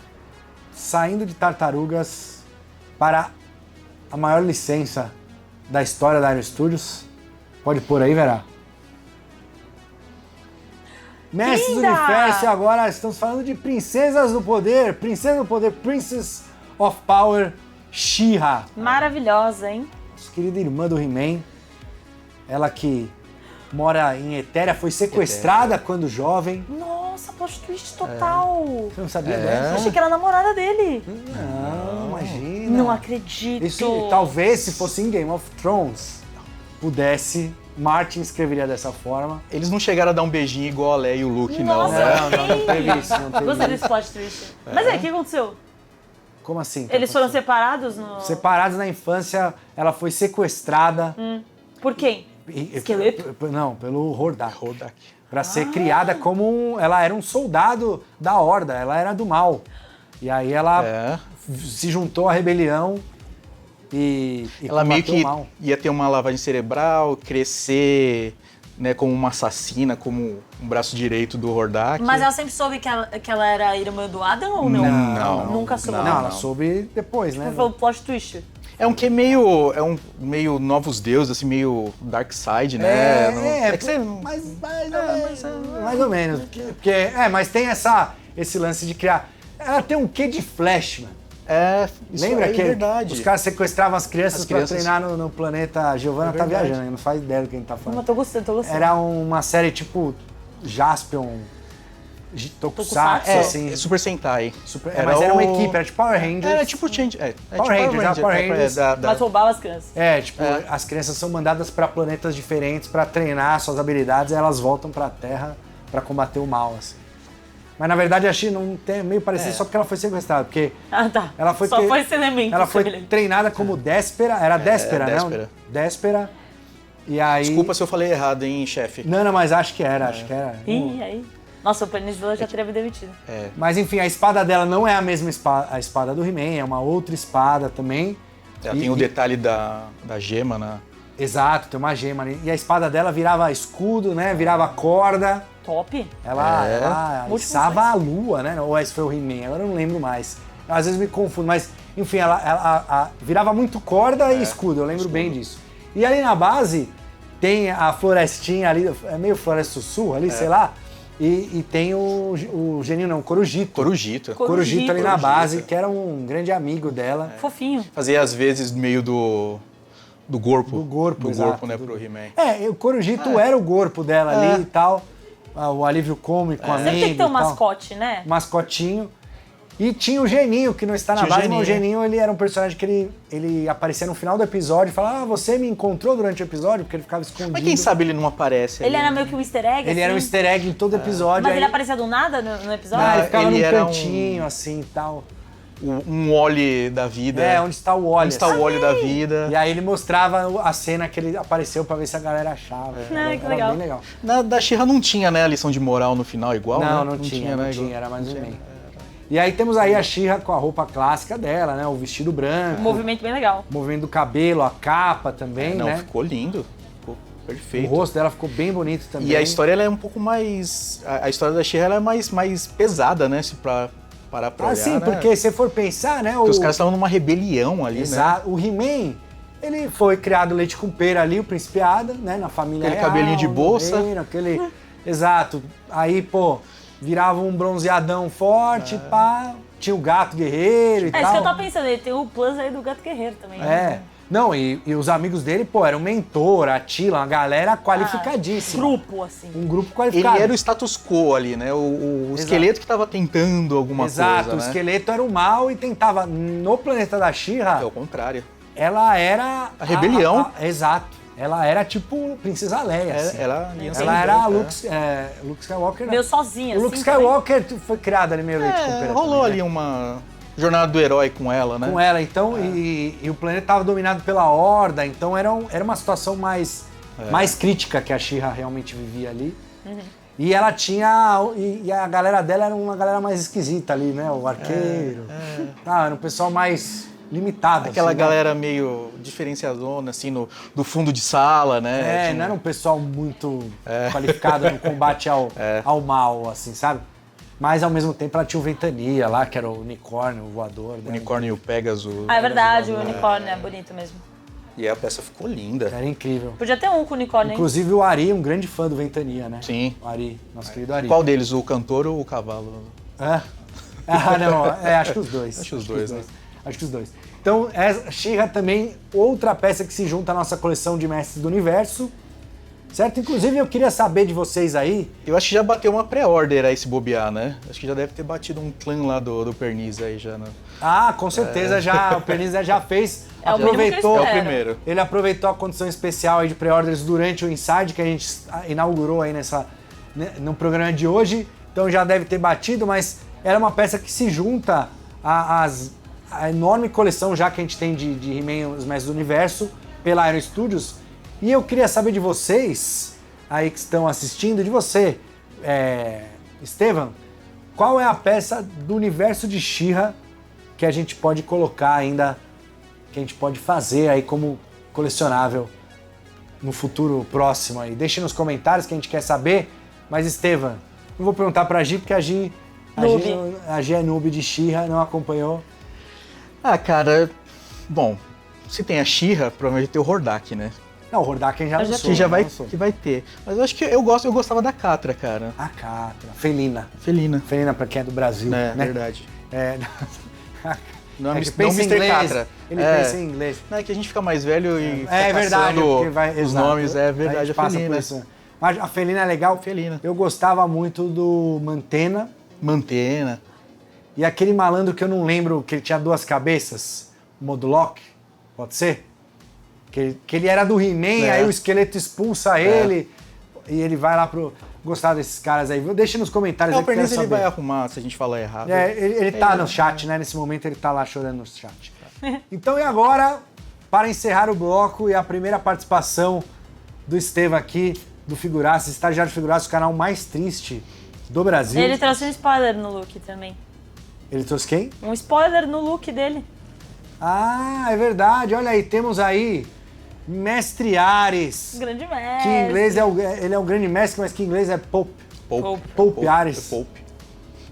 saindo de Tartarugas para a maior licença da história da Aero Studios. Pode pôr aí, Vera? Mestres do Linda! Universo, e agora estamos falando de Princesas do Poder. Princesa do Poder, Princess of Power, She-Ra. Maravilhosa, hein? Nossa querida irmã do He-Man. Ela que mora em Etéria, foi sequestrada quando jovem. Nossa, plot twist total. Você não sabia dessa? Eu achei que era a namorada dele. Não, imagina. Não acredito. Isso, talvez, se fosse em Game of Thrones, pudesse, Martin escreveria dessa forma. Eles não chegaram a dar um beijinho igual a Leia e o Luke, não, Nossa, né? Não teve isso, não teve Gostei isso. desse plot twist. Mas aí, o que aconteceu? Como assim? Eles foram separados no... Separados na infância, ela foi sequestrada. Por quem? Esqueleto? Não, pelo Hordak. Hordak. Pra ser criada como ela era um soldado da Horda, ela era do mal. E aí ela se juntou à rebelião e Ela meio combateu que o mal. ia ter uma lavagem cerebral, crescer, né, como uma assassina, como um braço direito do Hordak. Mas ela sempre soube que ela era a irmã do Adam ou não? Não. Nunca soube. Não, ela soube depois, né? Foi o plot twist. É um que é um meio Novos Deuses, assim, meio Dark Side, né? Que você... mais ou menos. Porque, mas tem esse lance de criar. Ela tem um quê de Flash, mano. Isso Lembra é que verdade. os caras sequestravam as crianças pra crianças. treinar no planeta. A Giovanna tá verdade. viajando, não faz ideia do que a gente tá falando. Mas tô gostando. Era uma série tipo Jaspion, Tokusatsu, Tokusatsu? assim. É Super Sentai. Mas era uma equipe, era tipo Power Rangers. Era tipo Change. Power Rangers. Mas roubava as crianças. As crianças são mandadas pra planetas diferentes pra treinar suas habilidades e elas voltam pra Terra pra combater o mal, assim. Mas na verdade a She-Ra não tem meio parecido só porque ela foi sequestrada, porque Ah, tá. ela foi Só foi esse elemento. ela foi semelhante. treinada como Déspera, era Déspera, né? Déspera. Déspera. E aí Desculpa se eu falei errado, hein, chefe. Não, mas acho que era. Ih, aí. Nossa, o Peninsula já teria me demitido. Mas enfim, a espada dela não é a mesma espada, a espada do He-Man, é uma outra espada também. Ela tem o detalhe da gema, né? Exato, tem uma gema ali. E a espada dela virava escudo, né? Virava corda. Top. Ela içava a lua, né? Ou esse foi o He-Man, agora eu não lembro mais. Às vezes me confundo, mas enfim, ela virava muito corda e escudo, eu lembro bem disso. E ali na base tem a florestinha ali, é meio Floresta Sussurro ali, sei lá. E tem o geninho não, o Corujito. Corujito ali na base, que era um grande amigo dela. Fofinho. Fazia às vezes meio do corpo. Do corpo, exato. Né, pro He-Man. O Corujito era o corpo dela ali e tal. O alívio cômico, amigo. Sempre tem que ter um e tal. mascote, né? Mascotinho. E tinha o Geninho, que não está na base, mas o Geninho ele era um personagem que ele aparecia no final do episódio e falava, você me encontrou durante o episódio, porque ele ficava escondido. Mas quem sabe ele não aparece Ele ali, era meio que um easter egg, Ele era um easter egg em todo episódio. Mas aí... ele aparecia do nada no episódio? Não, ele ficava ele num era cantinho, assim, e tal. Um Wally da vida. Onde está o Wally. Onde está o Wally da vida. E aí ele mostrava a cena que ele apareceu pra ver se a galera achava. Que legal. Bem legal. Da She-Ra não tinha, né, a lição de moral no final igual, Não, né? não tinha, né? era mais ou menos. E aí temos aí a She-Ra com a roupa clássica dela, né? O vestido branco. Um movimento bem legal. O movimento do cabelo, a capa também, Não, né? ficou lindo. Ficou perfeito. O rosto dela ficou bem bonito também. E a história ela é um pouco mais... A história da She-Ra ela é mais pesada, né? Se pra parar pra olhar, sim, né? porque se for pensar, né? Porque os caras estavam numa rebelião ali, Exato. O He-Man, ele foi criado leite com pera ali, o Príncipe Adam, né? Na família Aquele real, cabelinho de no bolsa. reino, Exato. Aí, pô, virava um bronzeadão forte, pá. Tinha o gato guerreiro e tal. É isso que eu tava pensando, ele tem o plus aí do Gato Guerreiro também. Não, e os amigos dele, pô, eram mentor, a Tila, uma galera qualificadíssima. Grupo, assim. Um grupo qualificado. Ele era o status quo ali, né? O esqueleto que tava tentando alguma coisa, Exato, o né? esqueleto era o mal e tentava, no planeta da She-Ra, É o contrário. ela era... A rebelião. Exato. Ela era tipo Princesa Leia, assim. Ela Era a Luke Skywalker. Meio sozinha, O Luke assim, Skywalker foi criado ali meio leite com pera rolou também, ali né? uma jornada do herói com ela, né? Com ela, então, e o planeta estava dominado pela Horda, então era uma situação mais crítica que a She-Ra realmente vivia ali. E ela tinha... E a galera dela era uma galera mais esquisita ali, né? O arqueiro. Era um pessoal mais limitado. Aquela assim, galera meio diferenciadona, assim, do fundo de sala, né? não era um pessoal muito qualificado no combate ao mal, assim, sabe? Mas ao mesmo tempo ela tinha o Ventania lá, que era o unicórnio, o voador. O unicórnio e o Pegasus. Ah, é verdade, o unicórnio é bonito mesmo. E a peça ficou linda. Era incrível. Podia ter um com unicórnio, hein? Inclusive o Ari, um grande fã do Ventania, né? Sim. O Ari, nosso querido Ari. Qual deles, o cantor ou o cavalo? Acho que os dois. Acho os dois, né? Acho que os dois. Então, She-Ra também, outra peça que se junta à nossa coleção de Mestres do Universo. certo? Inclusive, eu queria saber de vocês aí... Eu acho que já bateu uma pré-order aí se bobear, né? Acho que já deve ter batido um clã lá do Perniz aí já, né? Ah, com certeza, já, o Perniz já fez, É o mínimo que eu aproveitou... É o espero. primeiro. Ele aproveitou a condição especial aí de pré-orders durante o Inside, que a gente inaugurou aí no programa de hoje. Então já deve ter batido, mas era uma peça que se junta à enorme coleção já que a gente tem de He-Man, os Mestres do Universo, pela Aero Studios. E eu queria saber de vocês, aí que estão assistindo, de você, Estevam, qual é a peça do universo de She-Ra que a gente pode colocar ainda, que a gente pode fazer aí como colecionável no futuro próximo aí? Deixe nos comentários que a gente quer saber. Mas, Estevam, não vou perguntar pra Gi, porque a Gi é noob de She-Ra, não acompanhou. Ah, cara, bom, se tem a She-Ra, provavelmente tem o Hordak, né? Não, o Hordak já lançou. Que vai ter. Mas eu acho que eu gostava da Catra, cara. A Catra, Felina. Felina. Felina pra quem é do Brasil, É, né? verdade. Não, É que não pensa em Mr. inglês, Catra. ele pensa em inglês. Não, é que a gente fica mais velho e fica É verdade, caçando porque vai, os exato. nomes, é verdade, A a gente passa Felina. por isso. Mas a Felina é legal. Felina. Eu gostava muito do Mantena Mantena. e aquele malandro que eu não lembro, que ele tinha duas cabeças, o Modulok, pode ser? Que ele era do He-Man, aí o esqueleto expulsa ele e ele vai lá pro... Gostar desses caras aí. Deixa nos comentários aí O que eu quero Perniz ele saber. vai arrumar se a gente falar errado. Ele tá no chat, né? Nesse momento ele tá lá chorando no chat. Então e agora, para encerrar o bloco e a primeira participação do Estevam aqui, do Figuraço, estagiário de Figuraço, o canal mais triste do Brasil. Ele trouxe um spoiler no look também. Ele trouxe quem? Um spoiler no look dele. Ah, é verdade. Olha aí, temos aí Mestre Ares. Grande mestre. Que em inglês ele é o grande mestre, mas que em inglês é Pope. Pope. Pope Ares. É Pope.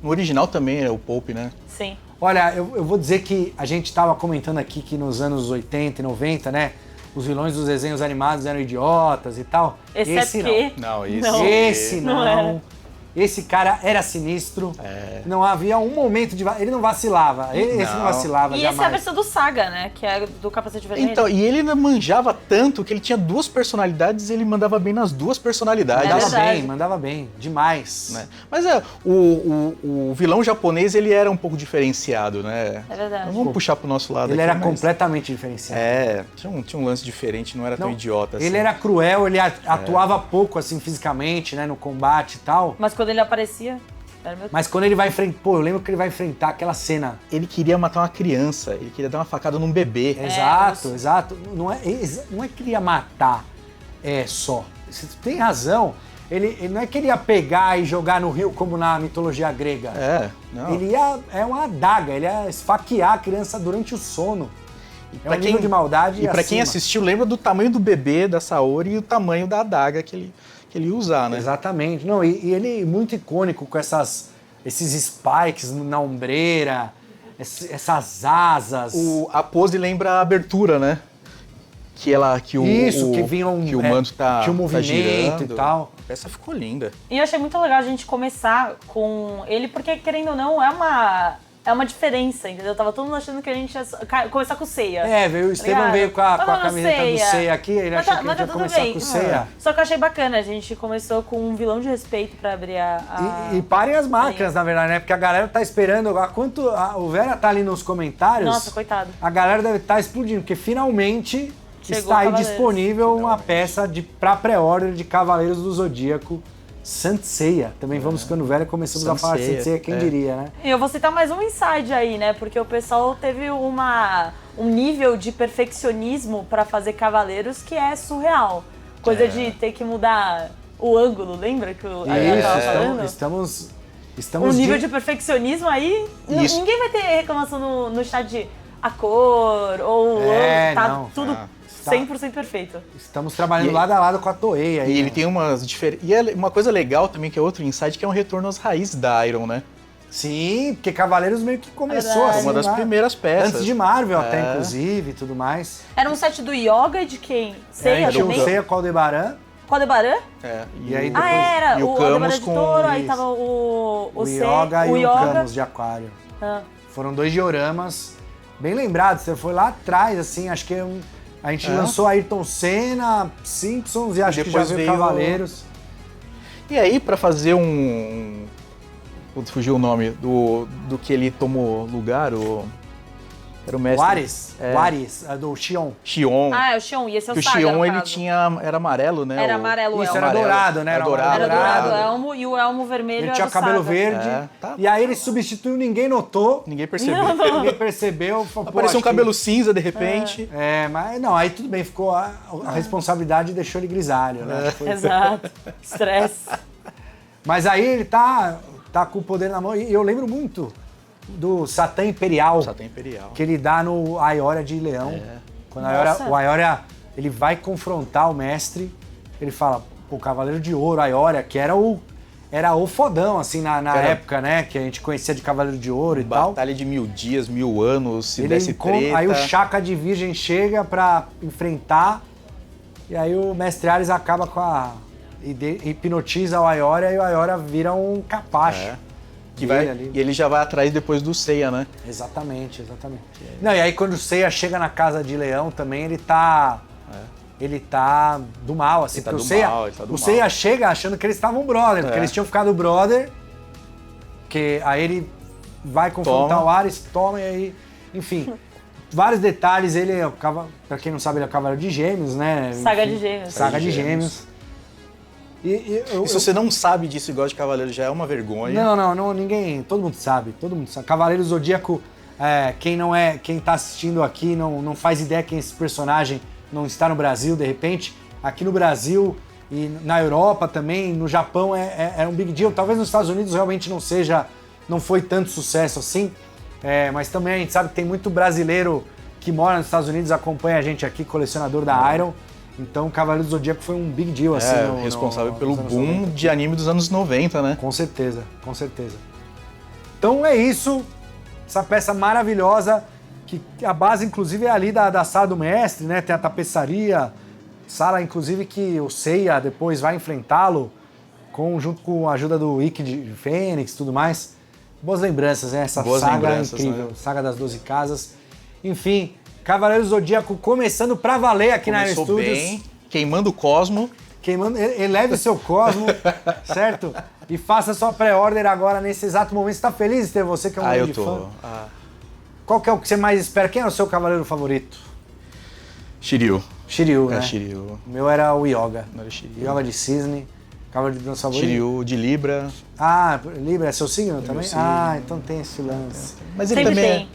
No original também é o Pope, né? Sim. Olha, eu vou dizer que a gente estava comentando aqui que nos anos 80 e 90, né? Os vilões dos desenhos animados eram idiotas e tal. Exceto Esse que... Não, Esse Não não. era. Esse cara era sinistro. Não havia um momento de... Ele não vacilava. Esse não vacilava E jamais. essa é a versão do Saga, né? Que é do capacete vermelho. Então, e ele ainda manjava tanto que ele tinha duas personalidades e ele mandava bem nas duas personalidades. Mandava bem. Demais. Né? Mas o vilão japonês, ele era um pouco diferenciado, né? É verdade. Vamos puxar pro nosso lado Ele aqui, era mas- completamente diferenciado. tinha um lance diferente, não era tão Não, idiota assim. Ele era cruel, ele atuava pouco, assim, fisicamente, né? No combate e tal. Mas quando ele aparecia, era meu... Mas quando ele vai enfrentar... Pô, eu lembro que ele vai enfrentar aquela cena. Ele queria matar uma criança, ele queria dar uma facada num bebê. Exato. Não é que ele ia matar só. Você tem razão. Ele não é que ele ia pegar e jogar no rio como na mitologia grega. Não. Ele é uma adaga, ele ia esfaquear a criança durante o sono. É um Pra nível de maldade E pra quem acima. assistiu, lembra do tamanho do bebê da Saori e o tamanho da adaga que ele ia usar, né? Exatamente. Não, e ele é muito icônico com esses spikes na ombreira, essas asas. A pose lembra a abertura, né? Que o manto tá tinha um movimento girando. e tal. A peça ficou linda. E eu achei muito legal a gente começar com ele, porque, querendo ou não, é uma diferença, entendeu? Tava todo mundo achando que a gente ia começar com o Seiya. O Estevam veio com a camiseta do Seiya aqui, ele achou que a gente ia tudo começar bem. com o Seiya. Só que eu achei bacana, a gente começou com um vilão de respeito pra abrir E parem as máquinas, na verdade, né? Porque a galera tá esperando. O Vera tá ali nos comentários. Nossa, coitado. A galera deve estar explodindo, porque finalmente Chegou está aí Cavaleiros. disponível uma peça pra pré-order de Cavaleiros do Zodíaco, Saint Seiya. Também vamos ficando velho e começamos a falar de Saint Seiya, quem diria, né? E eu vou citar mais um inside aí, né? Porque o pessoal teve um nível de perfeccionismo pra fazer Cavaleiros que é surreal. Coisa de ter que mudar o ângulo, lembra que a gente tava falando? Estamos Um nível de perfeccionismo aí, ninguém vai ter reclamação no chat de a cor ou tudo 100% perfeito. Estamos trabalhando lado a lado com a Toei aí. E ele tem umas diferenças. E uma coisa legal também, que é outro insight, que é um retorno às raízes da Iron, né? Sim, porque Cavaleiros meio que começou Verdade. assim. Uma das lá, primeiras peças. Antes de Marvel até, inclusive, e tudo mais. Era um set do Yoga e de quem? Seiya Tinha o também? Seiya com o Aldebaran. Com o Aldebaran? E aí depois Era. e o O Camus Aldebaran de com touro, aí isso. tava o Yoga e o Camus de Aquário. Ah. Foram 2 dioramas bem lembrados. Você foi lá atrás, assim, acho que A gente lançou Ayrton Senna, Simpsons e acho que já depois veio veio Cavaleiros. E aí, pra fazer Putz, fugiu o nome do que ele tomou lugar, era o mestre. O Ares, do Xion. Xion. Ah, é o Xion, e esse é o Que o Saga, Xion, no ele caso. era amarelo, né? Era amarelo o Isso, elmo. era dourado, né? Era dourado. Era dourado o dourado. elmo e o elmo vermelho Ele era tinha o cabelo Saga. verde. Tá. E aí ele substituiu, ninguém notou. Ninguém percebeu. Ninguém percebeu. Falou, pô, Apareceu um acho que- cabelo cinza, de repente. Mas não, aí tudo bem, ficou a responsabilidade deixou ele grisalho, né? Foi- Exato. Estresse. Mas aí ele tá com o poder na mão. E eu lembro muito do Satã Imperial, Satã Imperial. que ele dá no Aioria de Leão. Quando Nossa. o Aioria ele vai confrontar o mestre, ele fala, o Cavaleiro de Ouro, Aioria, que era o fodão, assim, na Era- época, né? Que a gente conhecia de Cavaleiro de Ouro e tal. Batalha de 1000 dias, 1000 anos, se desse treta. Aí o Chaka de Virgem chega pra enfrentar, e aí o Mestre Ares acaba com hipnotiza o Aioria e o Aioria vira um capacho. Que dele vai, ali. e ele já vai atrás depois do Seiya, né? Exatamente. Não, e aí quando o Seiya chega na Casa de Leão também, ele tá do mal, assim, Ele tá porque do o Seiya, mal, ele tá do o mal. Seiya chega achando que eles estavam brother, porque eles tinham ficado brother, que aí ele vai confrontar Toma. o Ares, toma e aí, enfim, vários detalhes, ele é pra quem não sabe, ele é o Cavaleiro de Gêmeos, né? Saga Enfim, de Gêmeos. Saga de Gêmeos. E E se você não sabe disso e gosta de Cavaleiro, já é uma vergonha. Não, ninguém, todo mundo sabe. Cavaleiro Zodíaco, quem tá assistindo aqui não faz ideia quem é esse personagem, não está no Brasil, de repente. Aqui no Brasil e na Europa também, no Japão é um big deal. Talvez nos Estados Unidos realmente não foi tanto sucesso assim, mas também a gente sabe que tem muito brasileiro que mora nos Estados Unidos, acompanha a gente aqui, colecionador da Iron. Então, Cavaleiro do Zodíaco foi um big deal, assim. Responsável pelo nos anos boom 90. de anime dos anos 90, né? Com certeza. Então é isso, essa peça maravilhosa, que a base, inclusive, é ali da sala do mestre, né? Tem a tapeçaria, sala, inclusive, que o Seiya depois vai enfrentá-lo, junto com a ajuda do Ikki de Fênix e tudo mais. Boas lembranças, né? Essa Boas saga lembranças, incrível, né? Saga das 12 Casas. Enfim, Cavaleiro Zodíaco começando pra valer aqui na Iron Começou Studios. bem, queimando o Cosmo. Eleve o seu Cosmo, certo? E faça sua pré-order agora, nesse exato momento. Você tá feliz de ter você, que é um grande Eu tô. fã? Qual que é o que você mais espera? Quem é o seu cavaleiro favorito? Shiryu. Shiryu, né? Shiryu. O meu era o Yoga. Não era Shiryu. Yoga de Cisne. Cavaleiro de bronze favorito. Shiryu de Libra. Ah, Libra é seu signo também? signo. Ah, então tem esse lance. Mas ele Sempre também tem,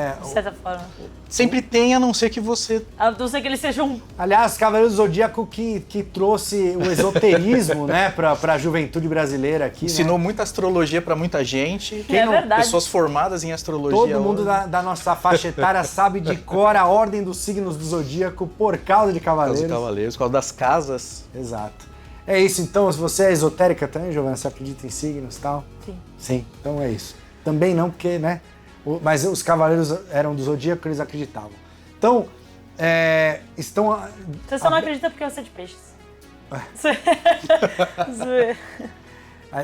É, de certa forma. sempre tem, a não ser que você... A não ser que eles sejam aliás, Cavaleiro do Zodíaco que trouxe o esoterismo, né, pra juventude brasileira aqui. Ensinou né? muita astrologia pra muita gente. É verdade. Pessoas formadas em astrologia. Todo mundo da nossa faixa etária sabe de cor a ordem dos signos do Zodíaco por causa de Por causa Cavaleiros. dos cavaleiros, por causa das casas. Exato. É isso, então, se você é esotérica também, Giovana, você acredita em signos e tal? Sim. Sim, então é isso. Também não, porque, né, mas os cavaleiros eram do Zodíaco, eles acreditavam. Então, estão... Você só não acredita porque você é de peixes.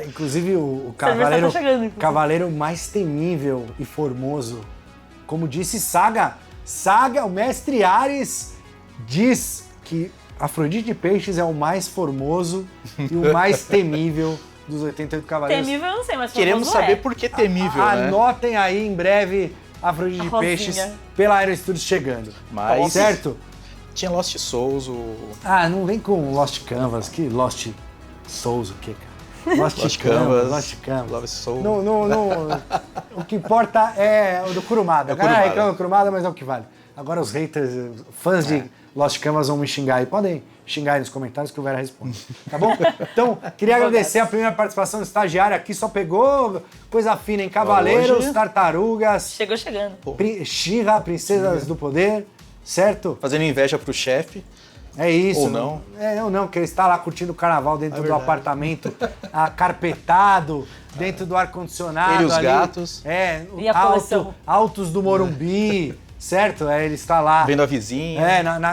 Inclusive, o Cerveja tá chegando, inclusive. cavaleiro mais temível e formoso, como disse Saga, o mestre Ares diz que Afrodite de Peixes é o mais formoso e o mais temível dos 88 cavaleiros. Temível eu não sei, mas Queremos famoso saber é. por que temível, né? Anotem aí em breve Afrodite A de Rosinha. Peixes pela Aero Studios chegando. Mas- Certo? Tinha Lost Souls, Não vem com Lost Canvas, que Lost Souls o quê, cara? Lost Canvas, Lost Canvas. Love Soul. O que importa é o do Kurumada. É O o cara Kurumada. reclama do Kurumada, mas é o que vale. Agora os haters, fãs de Lost Canvas vão me xingar aí. Podem xingar aí nos comentários que o Vera responde. Tá bom? Então, queria agradecer a primeira participação do estagiário aqui. Só pegou coisa fina em Cavaleiros, Hoje- Tartarugas, Chegou chegando. She-Ra, Princesas do Poder, certo? Fazendo inveja pro chefe. É isso. Ou não. Ou não, porque ele está lá curtindo o carnaval dentro do verdade. apartamento, carpetado, dentro do ar-condicionado. Ele e os ali. gatos. E a coleção. Altos do Morumbi, certo? Ele está lá. Vendo a vizinha.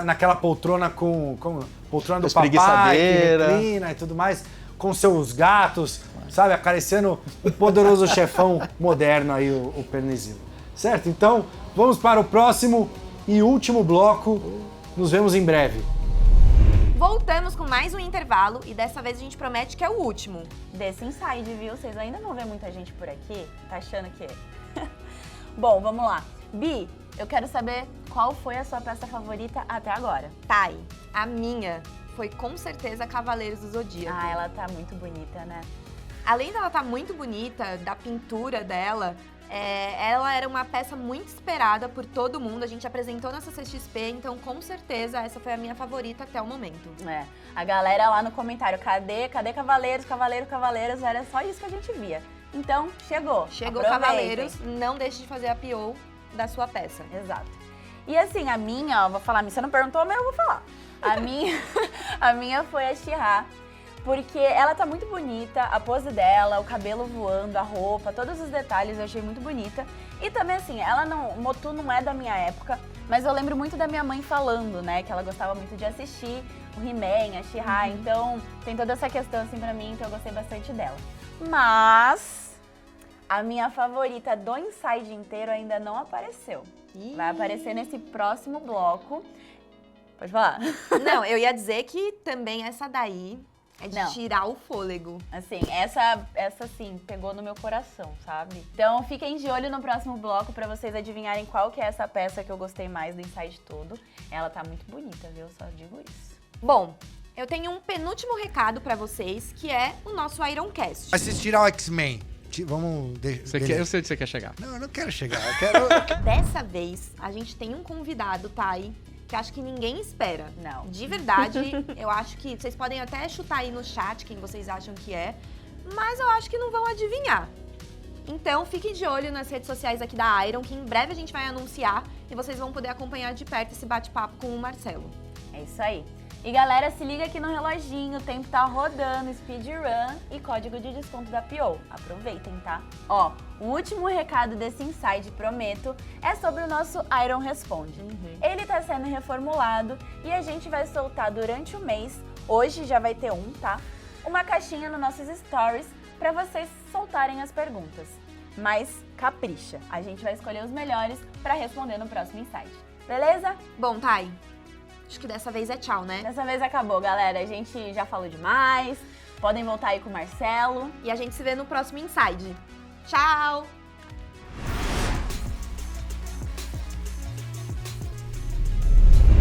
Naquela poltrona poltrona do As papai, que preguiçadeira. reclina e tudo mais, com seus gatos, sabe? Acariciando o poderoso chefão moderno aí, o Pernizilo. Certo? Então, vamos para o próximo e último bloco Nos vemos em breve. Voltamos com mais um intervalo e dessa vez a gente promete que é o último. Desse Inside, viu? Vocês ainda não vê muita gente por aqui? Tá achando que... Bom, vamos lá. Bi, eu quero saber qual foi a sua peça favorita até agora. Thay, a minha foi com certeza Cavaleiros do Zodíaco. Ah, ela tá muito bonita, né? Além dela estar muito bonita, da pintura dela, ela era uma peça muito esperada por todo mundo. A gente apresentou na CCXP, então com certeza essa foi a minha favorita até o momento. A galera lá no comentário, cadê Cavaleiros, Cavaleiros, era só isso que a gente via. Então, chegou. Chegou Aproveitem. Cavaleiros, não deixe de fazer a PO da sua peça. Exato. E assim, a minha, vou falar, você não perguntou, mas eu vou falar. A minha foi a She-Ra, porque ela tá muito bonita, a pose dela, o cabelo voando, a roupa, todos os detalhes eu achei muito bonita. E também assim, Motu não é da minha época, mas eu lembro muito da minha mãe falando, né, que ela gostava muito de assistir o He-Man, a She-Ra, então tem toda essa questão assim pra mim, então eu gostei bastante dela. Mas a minha favorita do Inside inteiro ainda não apareceu. Vai aparecer nesse próximo bloco. Pode falar? Não, eu ia dizer que também essa daí é de tirar o fôlego. Assim, essa sim, pegou no meu coração, sabe? Então fiquem de olho no próximo bloco pra vocês adivinharem qual que é essa peça que eu gostei mais do Inside todo. Ela tá muito bonita, viu? Só digo isso. Bom, eu tenho um penúltimo recado pra vocês, que é o nosso Ironcast. Assistir ao X-Men. Vamos... Eu sei onde você quer chegar. Não, eu não quero chegar. Eu quero... Dessa vez, a gente tem um convidado, Thay, que acho que ninguém espera. Não. De verdade, eu acho que vocês podem até chutar aí no chat quem vocês acham que é, mas eu acho que não vão adivinhar. Então, fiquem de olho nas redes sociais aqui da Iron, que em breve a gente vai anunciar e vocês vão poder acompanhar de perto esse bate-papo com o Marcelo. É isso aí. E galera, se liga aqui no reloginho, o tempo tá rodando, speedrun e código de desconto da PO. Aproveitem, tá? Ó, o último recado desse Inside, prometo, é sobre o nosso Iron Responde. Ele tá sendo reformulado e a gente vai soltar durante o mês, hoje já vai ter um, tá? Uma caixinha nos nossos stories pra vocês soltarem as perguntas. Mas capricha, a gente vai escolher os melhores pra responder no próximo Inside. Beleza? Bom, Thay, acho que dessa vez é tchau, né? Dessa vez acabou, galera. A gente já falou demais. Podem voltar aí com o Marcelo. E a gente se vê no próximo Inside. Tchau!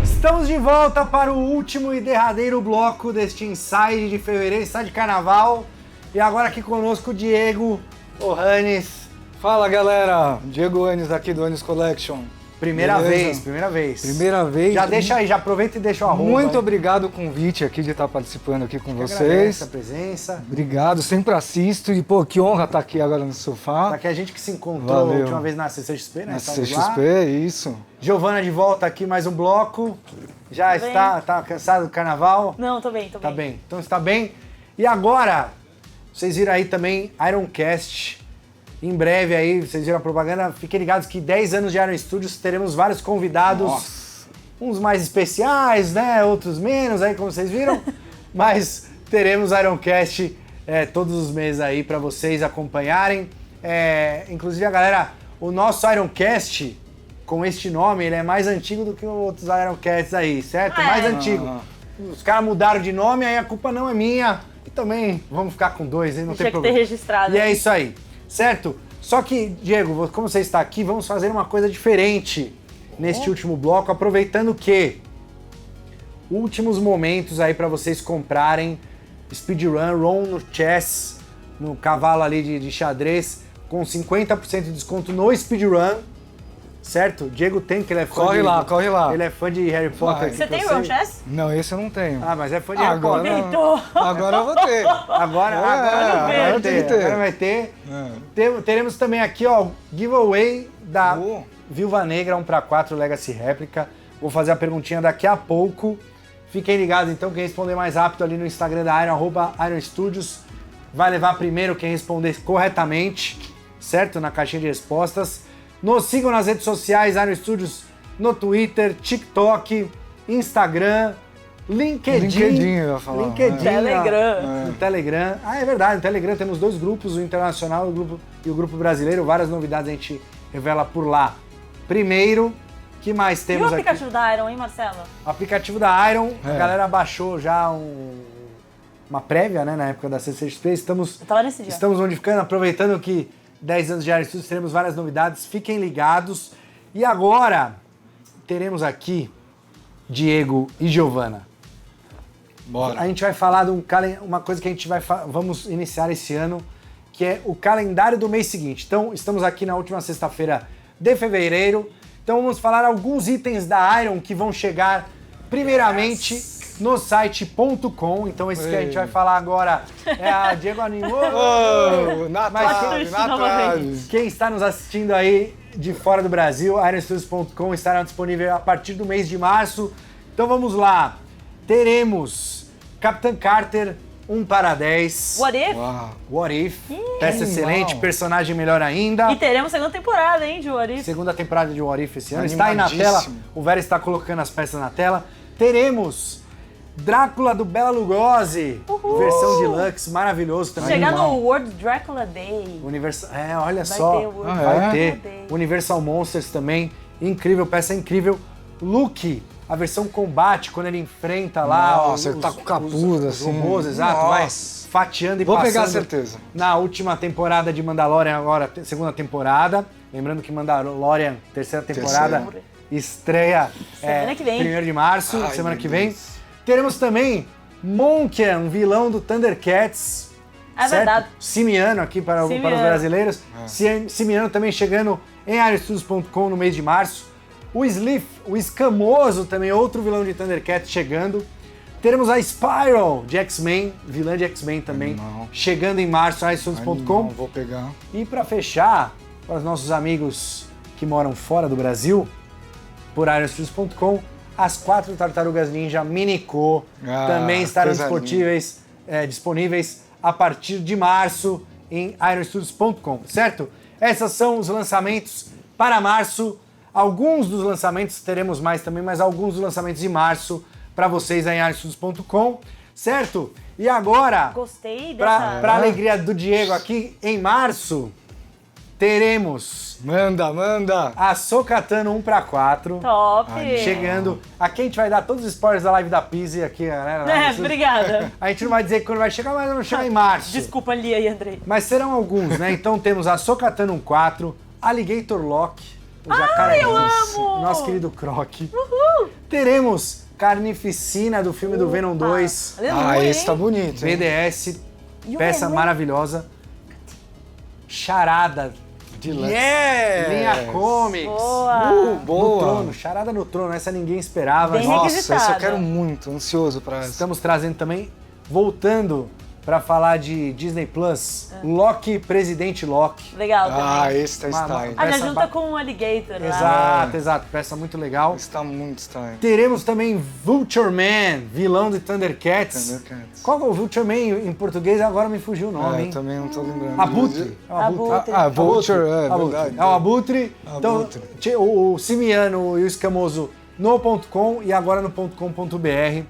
Estamos de volta para o último e derradeiro bloco deste Inside de fevereiro, Inside de Carnaval. E agora aqui conosco o Diego Ohanes. Fala, galera. Diego Anis aqui do Anis Collection. Primeira Beleza? vez. Primeira vez. Já deixa aí, já aproveita e deixa o arroba. Muito aí. obrigado o convite aqui de estar participando aqui com vocês. Agradeço a presença. Obrigado, sempre assisto e, pô, que honra estar aqui agora no sofá. Tá aqui a gente que se encontrou Valeu. a última vez na CCXP, né? Na Estávamos CXP, isso. Giovana de volta aqui, mais um bloco. Já tá cansado do carnaval? Não, tô bem. Tá bem, então está bem. E agora, vocês viram aí também Ironcast. Em breve aí, vocês viram a propaganda, fiquem ligados que 10 anos de Iron Studios, teremos vários convidados. Nossa. Uns mais especiais, né? Outros menos aí, como vocês viram. Mas teremos Ironcast todos os meses aí para vocês acompanharem. Inclusive, a galera, o nosso Ironcast, com este nome, ele é mais antigo do que os outros Ironcasts aí, certo? Mais antigo. Os caras mudaram de nome, aí a culpa não é minha. E também vamos ficar com 2, hein? Não tem problema. Tinha que ter registrado. E é isso aí, certo? Só que, Diego, como você está aqui, vamos fazer uma coisa diferente neste último bloco, aproveitando que últimos momentos aí para vocês comprarem speedrun, Ron no chess, no cavalo ali de xadrez, com 50% de desconto no speedrun, certo? Diego tem, que ele é fã Corre lá. Ele é fã de Harry Potter. Vai. Você tem Ron Chess? Não, esse eu não tenho. Ah, mas é fã de Harry Potter. Agora eu vou ter. Agora vai ter. Teremos também aqui, ó, giveaway da Viúva Negra 1/4 Legacy Réplica. Vou fazer a perguntinha daqui a pouco. Fiquem ligados, então, quem responder mais rápido ali no Instagram da Iron, @IronStudios, vai levar primeiro quem responder corretamente, certo? Na caixinha de respostas. Nos sigam nas redes sociais, Iron Studios, no Twitter, TikTok, Instagram, LinkedIn, eu ia falar. LinkedIn, Telegram. No Telegram. Ah, é verdade, no Telegram temos 2 grupos, o internacional e o grupo brasileiro. Várias novidades a gente revela por lá. Primeiro, que mais E o temos aqui? aplicativo da Iron, hein, Marcelo? O aplicativo da Iron, a galera baixou já uma prévia, né, na época da CCXP. Eu tava nesse dia. Estamos modificando, aproveitando que 10 anos de Iron Studios, teremos várias novidades. Fiquem ligados. E agora, teremos aqui Diego e Giovana. Bora. A gente vai falar de uma coisa que a gente vamos iniciar esse ano, que é o calendário do mês seguinte. Então, estamos aqui na última sexta-feira de fevereiro. Então, vamos falar alguns itens da Iron que vão chegar primeiramente no site.com. Então, esse que a gente vai falar agora é a Diego animou. Quem está nos assistindo aí de fora do Brasil, ironstudios.com estará disponível a partir do mês de março. Então, vamos lá. Teremos Capitã Carter 1/10. What If? What If. Peça excelente, personagem melhor ainda. E teremos segunda temporada, hein, de What If. Segunda temporada de What If esse ano. Está aí na tela. O Vera está colocando as peças na tela. Teremos Drácula do Bela Lugosi. Versão deluxe, maravilhoso também. Chegar no World Drácula Day. Olha só. Ter o World Vai ter. Drácula Day. Universal Monsters também. Incrível, peça incrível. Luke, a versão combate, quando ele enfrenta lá Nossa, ele tá com capuz, os assim. robôs, exato, vai fatiando e Vou passando. pegar a certeza. Na última temporada de Mandalorian, agora segunda temporada. Lembrando que Mandalorian, terceira temporada, estreia Semana que vem. 1º de março, Ai, semana meu que vem. Deus. Teremos também Monkian, um vilão do Thundercats. É verdade. Simiano aqui para os brasileiros. Simiano também chegando em ironstudios.com no mês de março. O Sliff, o Escamoso também, outro vilão de Thundercats chegando. Teremos a Spiral de X-Men, vilã de X-Men também, chegando em março, ironstudios.com. Vou pegar. E para fechar, para os nossos amigos que moram fora do Brasil, por ironstudios.com, as 4 Tartarugas Ninja Minico também estarão disponíveis a partir de março em ironstudios.com, certo? Esses são os lançamentos para março. Alguns dos lançamentos, teremos mais também, mas alguns dos lançamentos de março para vocês em ironstudios.com, certo? E agora, Gostei dessa... para alegria do Diego aqui, em março, teremos... Manda! A Sokatano 1/4. Top! Chegando. Aqui a gente vai dar todos os spoilers da live da Pizzi aqui, né? Obrigada. A gente não vai dizer quando vai chegar, mas vai chegar em março. Desculpa, Lia e Andrei. Mas serão alguns, né? Então temos a Sokatano 1/4, Alligator Lock, o jacaré, eu amo! nosso querido Croc. Teremos Carnificina do filme do Venom 2. Aleluia, Esse tá bonito, hein? BDS, E o peça Venom? maravilhosa. Charada Deluxe. Linha Comics. Boa! No Boa! trono, Charada no trono, essa ninguém esperava. Bem Nossa, requisitada. esse eu quero muito, ansioso pra essa. Estamos trazendo também, voltando para falar de Disney Plus, Loki, Presidente Loki. Legal também. Esse tá Uma- style. Já peça junta com o Alligator lá. Exato, peça muito legal. Esse tá muito style. Teremos também Vulture Man, vilão de Thundercats. Thundercats. Qual é o Vulture Man em português? Agora me fugiu o nome, Eu hein? também não tô lembrando. Abutre. É o Abutre. Abutre. Vulture, é Abutre. verdade. É o Abutre. Então, Abutre. o Simiano e o Escamoso no .com e agora no .com.br.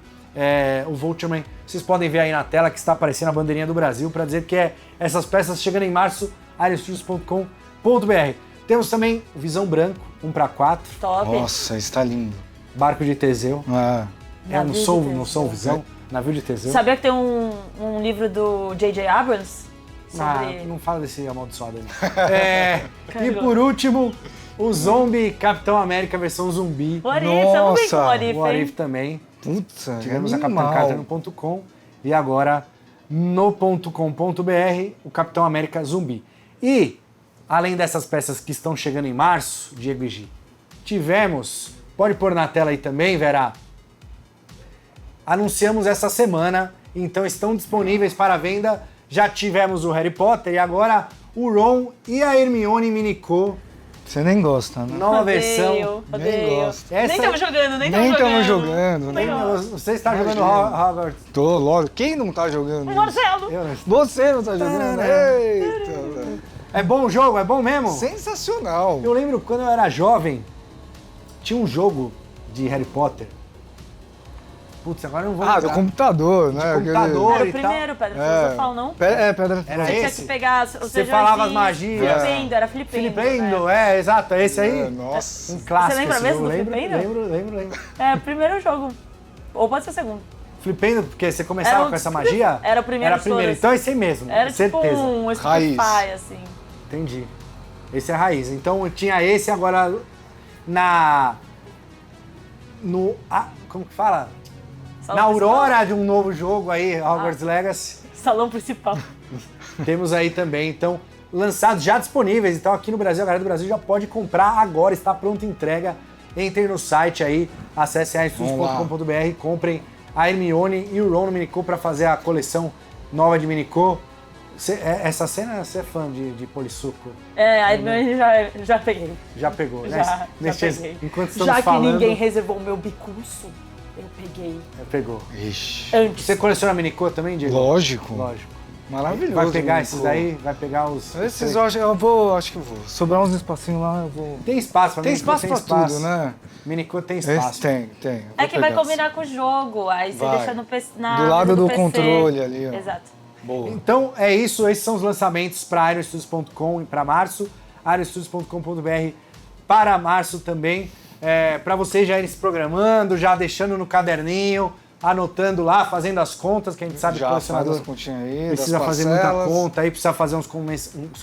O Vulture Man. Vocês podem ver aí na tela que está aparecendo a bandeirinha do Brasil para dizer que essas peças chegando em março, ironstudios.com.br. Temos também o Visão Branco, 1/4, Top. Nossa, esse tá lindo. Barco de Teseu. Navio de Não sou Visão, Navio de Teseu. Sabia que tem um livro do J.J. Abrams? Sobre... Não fala desse amaldiçoado aí. E por último, o Zombie Capitão América versão zumbi. What If, estamos bem com o What If, O What hein? If também. Puta, Tivemos a animal. Capitã Carter no .com e agora no .com.br o Capitão América Zumbi. E, além dessas peças que estão chegando em março, Diego e Gi, tivemos, pode pôr na tela aí também, Vera, anunciamos essa semana, então estão disponíveis para venda. Já tivemos o Harry Potter e agora o Ron e a Hermione Minico. Você nem gosta, né? Nova versão. Nem gosto. Nem estamos jogando, nem Nem estamos estamos jogando. jogando. Você está jogando Hogwarts. Tô, logo. Quem não tá jogando? isso? Marcelo! Eu não- Você não tá jogando? Eita, velho. É bom o jogo? É bom mesmo? Sensacional. Eu lembro quando eu era jovem, tinha um jogo de Harry Potter Putz, agora eu não vou Ah, lembrar. do computador, né? computador. Era o e tal. primeiro, Pedra Filosofal, não? Pedra Era Você tinha esse? que pegar... Você falava as magias. Flipendo, era flipendo. Flipendo, exato, é esse aí. Nossa. Um clássico. Você lembra esse mesmo jogo. do Flipendo? Lembro. É, o primeiro jogo. Ou pode ser o segundo. Flipendo, porque você começava Era um com essa magia? Era o primeiro Era de primeiro. todas. Então é esse aí mesmo, Era certeza. tipo um Raiz. Spotify, assim. Entendi. Esse é a raiz. Então tinha esse agora como que fala? Salão Na principal? aurora de um novo jogo aí, Hogwarts Legacy, Salão principal. temos aí também, então, lançados já disponíveis. Então aqui no Brasil, a galera do Brasil já pode comprar agora, está pronta entrega. Entrem no site aí, acessem aestudios.com.br, comprem a Hermione e o Ron no Minicô para fazer a coleção nova de Minicô. Essa cena, você é fã de Polissuco? É, a Hermione já peguei. Já pegou, né? Já peguei. Enquanto estamos Já que falando, ninguém reservou o meu bicurso, eu peguei pegou. Ixi. antes. Você coleciona Minicô também, Diego? Lógico. Lógico. Maravilhoso. Vai pegar Minicô. esses daí? Vai pegar os... Esses acho que eu vou. Sobrar uns espacinhos lá, eu vou. Tem espaço pra Tem Minicô, espaço pra tudo, né? Minicô tem Esse espaço. tem. É que vai combinar com o jogo, aí você Vai. deixa no PC, na Do lado mesa do PC. controle ali, ó. Exato. Boa. Então é isso, esses são os lançamentos para aerostudios.com e para março, aerostudios.com.br para março também, para vocês já irem se programando, já deixando no caderninho, anotando lá, fazendo as contas, que a gente sabe que Já o faz colecionador as continhas aí, precisa das fazer muita parcelas. conta, aí precisa fazer uns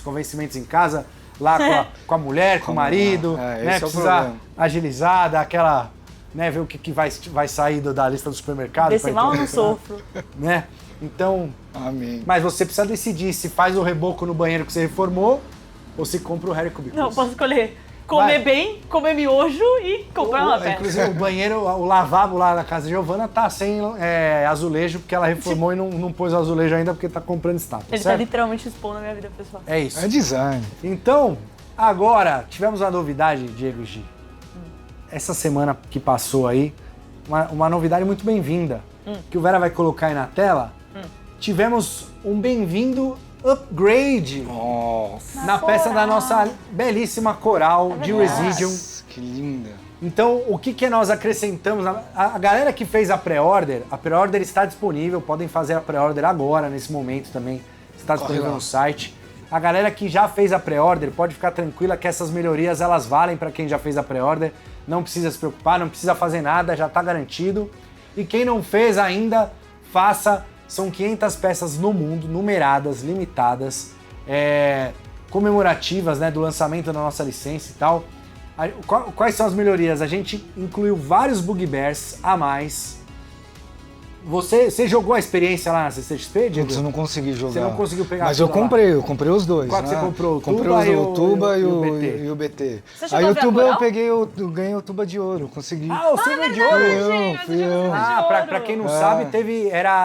convencimentos em casa, lá com a mulher, com o marido, esse né? é o Precisa problema. agilizar, dar aquela, né, ver o que vai sair da lista do supermercado. Desse pra mal eu não entregar, sofro. né? Então, Amém. mas você precisa decidir se faz o reboco no banheiro que você reformou ou se compra o Harry Cubicus. Não, posso escolher comer Vai. bem, comer miojo e comprar uma peça. Inclusive, o banheiro, o lavabo lá na casa de Giovana tá sem azulejo, porque ela reformou e não pôs o azulejo ainda porque tá comprando estátua, Ele tá certo? literalmente expondo a minha vida pessoal. É isso. É design. Então, agora, tivemos uma novidade, Diego e Gi. Essa semana que passou aí, uma novidade muito bem-vinda, que o Vera vai colocar aí na tela. Tivemos um bem-vindo upgrade Nossa. na peça da nossa belíssima coral de Residium. Nossa, que linda. Então, o que nós acrescentamos? A galera que fez a pré-order está disponível, podem fazer a pré-order agora, nesse momento também, está disponível lá. no site. A galera que já fez a pré-order pode ficar tranquila que essas melhorias elas valem para quem já fez a pré-order, não precisa se preocupar, não precisa fazer nada, já está garantido. E quem não fez ainda, faça. São 500 peças no mundo, numeradas, limitadas, comemorativas, né, do lançamento da nossa licença e tal. Quais são as melhorias? A gente incluiu vários bugbears a mais. Você jogou a experiência lá na CCXP, Diego? Putz, eu não consegui jogar. Você não conseguiu pegar Mas eu tudo lá? comprei os dois. Qual que né? você comprou? O Comprei Tuba o Tuba e o BT? BT. Você chegou Aí a o ver a Tuba coral? eu ganhei o Tuba de ouro, consegui. Ah, o Silver de Ouro! Fui eu. Ah, pra quem não sabe,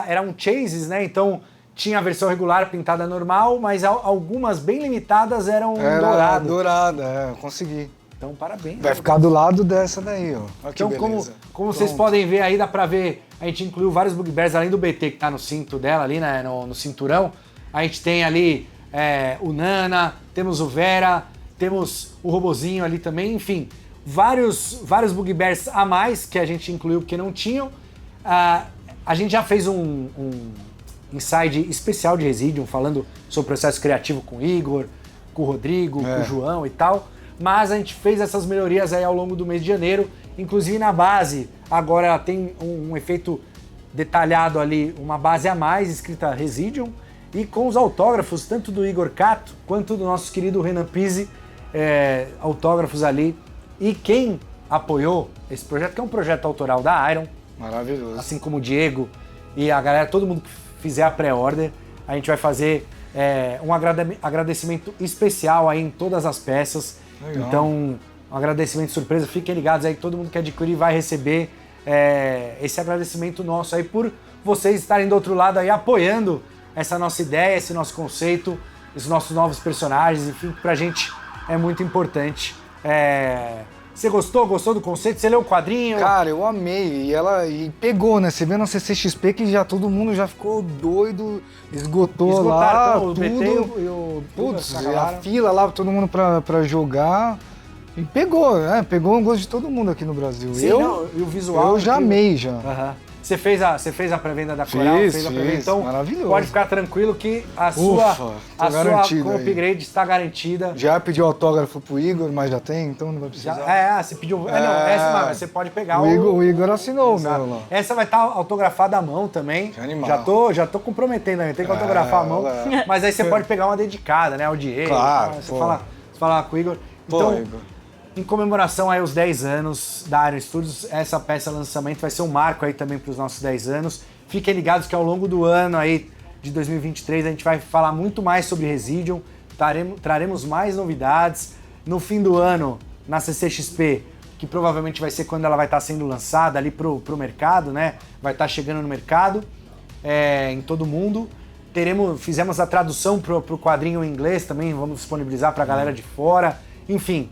eram chases, né? Então tinha a versão regular pintada normal, mas algumas bem limitadas eram Era dourado. dourada, eu consegui. Então, parabéns. Vai ficar do lado dessa daí, ó. Olha que Então, beleza. como vocês Pronto. podem ver aí, dá pra ver, a gente incluiu vários bugbears, além do BT que tá no cinto dela ali, né, no cinturão. A gente tem ali o Nana, temos o Vera, temos o robozinho ali também, enfim. Vários bugbears a mais que a gente incluiu porque não tinham. A gente já fez um inside especial de Residium, falando sobre o processo criativo com o Igor, com o Rodrigo, com o João e tal. Mas a gente fez essas melhorias aí ao longo do mês de janeiro, inclusive na base. Agora tem um efeito detalhado ali, uma base a mais escrita Residium, e com os autógrafos, tanto do Igor Cato quanto do nosso querido Renan Pizzi, autógrafos ali. E quem apoiou esse projeto, que é um projeto autoral da Iron, Maravilhoso. assim como o Diego e a galera, todo mundo que fizer a pré-order, a gente vai fazer um agradecimento especial aí em todas as peças. Legal. Então, um agradecimento surpresa, fiquem ligados aí, todo mundo que adquirir vai receber esse agradecimento nosso aí por vocês estarem do outro lado aí apoiando essa nossa ideia, esse nosso conceito, esses nossos novos personagens, enfim, que pra gente é muito importante. Você gostou do conceito? Você leu o quadrinho? Cara, eu amei. E pegou, né? Você vê na CCXP que já todo mundo já ficou doido, esgotou lá, o tudo. BT e o Putz, acabaram. a fila lá, todo mundo pra jogar. E pegou o gosto de todo mundo aqui no Brasil. Sim, eu, não, e o visual eu já incrível. amei já. Aham. Você fez a pré-venda da Coral? Fiz, a pré-venda, então maravilhoso. pode ficar tranquilo que a Ufa, tô sua garantido aí. upgrade está garantida. Já pedi autógrafo pro Igor, mas já tem, então não vai precisar. Você pediu. Essa você pode pegar o Igor assinou o Exato. meu lá. Essa vai estar autografada à mão também. Que animal. Já tô comprometendo, né? Tem que autografar à mão. Mas aí você pode pegar uma dedicada, né? Ao Diego. Claro, Você fala com o Igor. Pô, Então, Igor. em comemoração aí aos 10 anos da Iron Studios, essa peça lançamento vai ser um marco aí também para os nossos 10 anos. Fiquem ligados que ao longo do ano aí de 2023 a gente vai falar muito mais sobre Residium, traremos mais novidades. No fim do ano, na CCXP, que provavelmente vai ser quando ela vai estar sendo lançada ali pro mercado, né? Vai estar chegando no mercado, em todo mundo. Fizemos a tradução pro quadrinho em inglês também, vamos disponibilizar para a galera de fora. Enfim,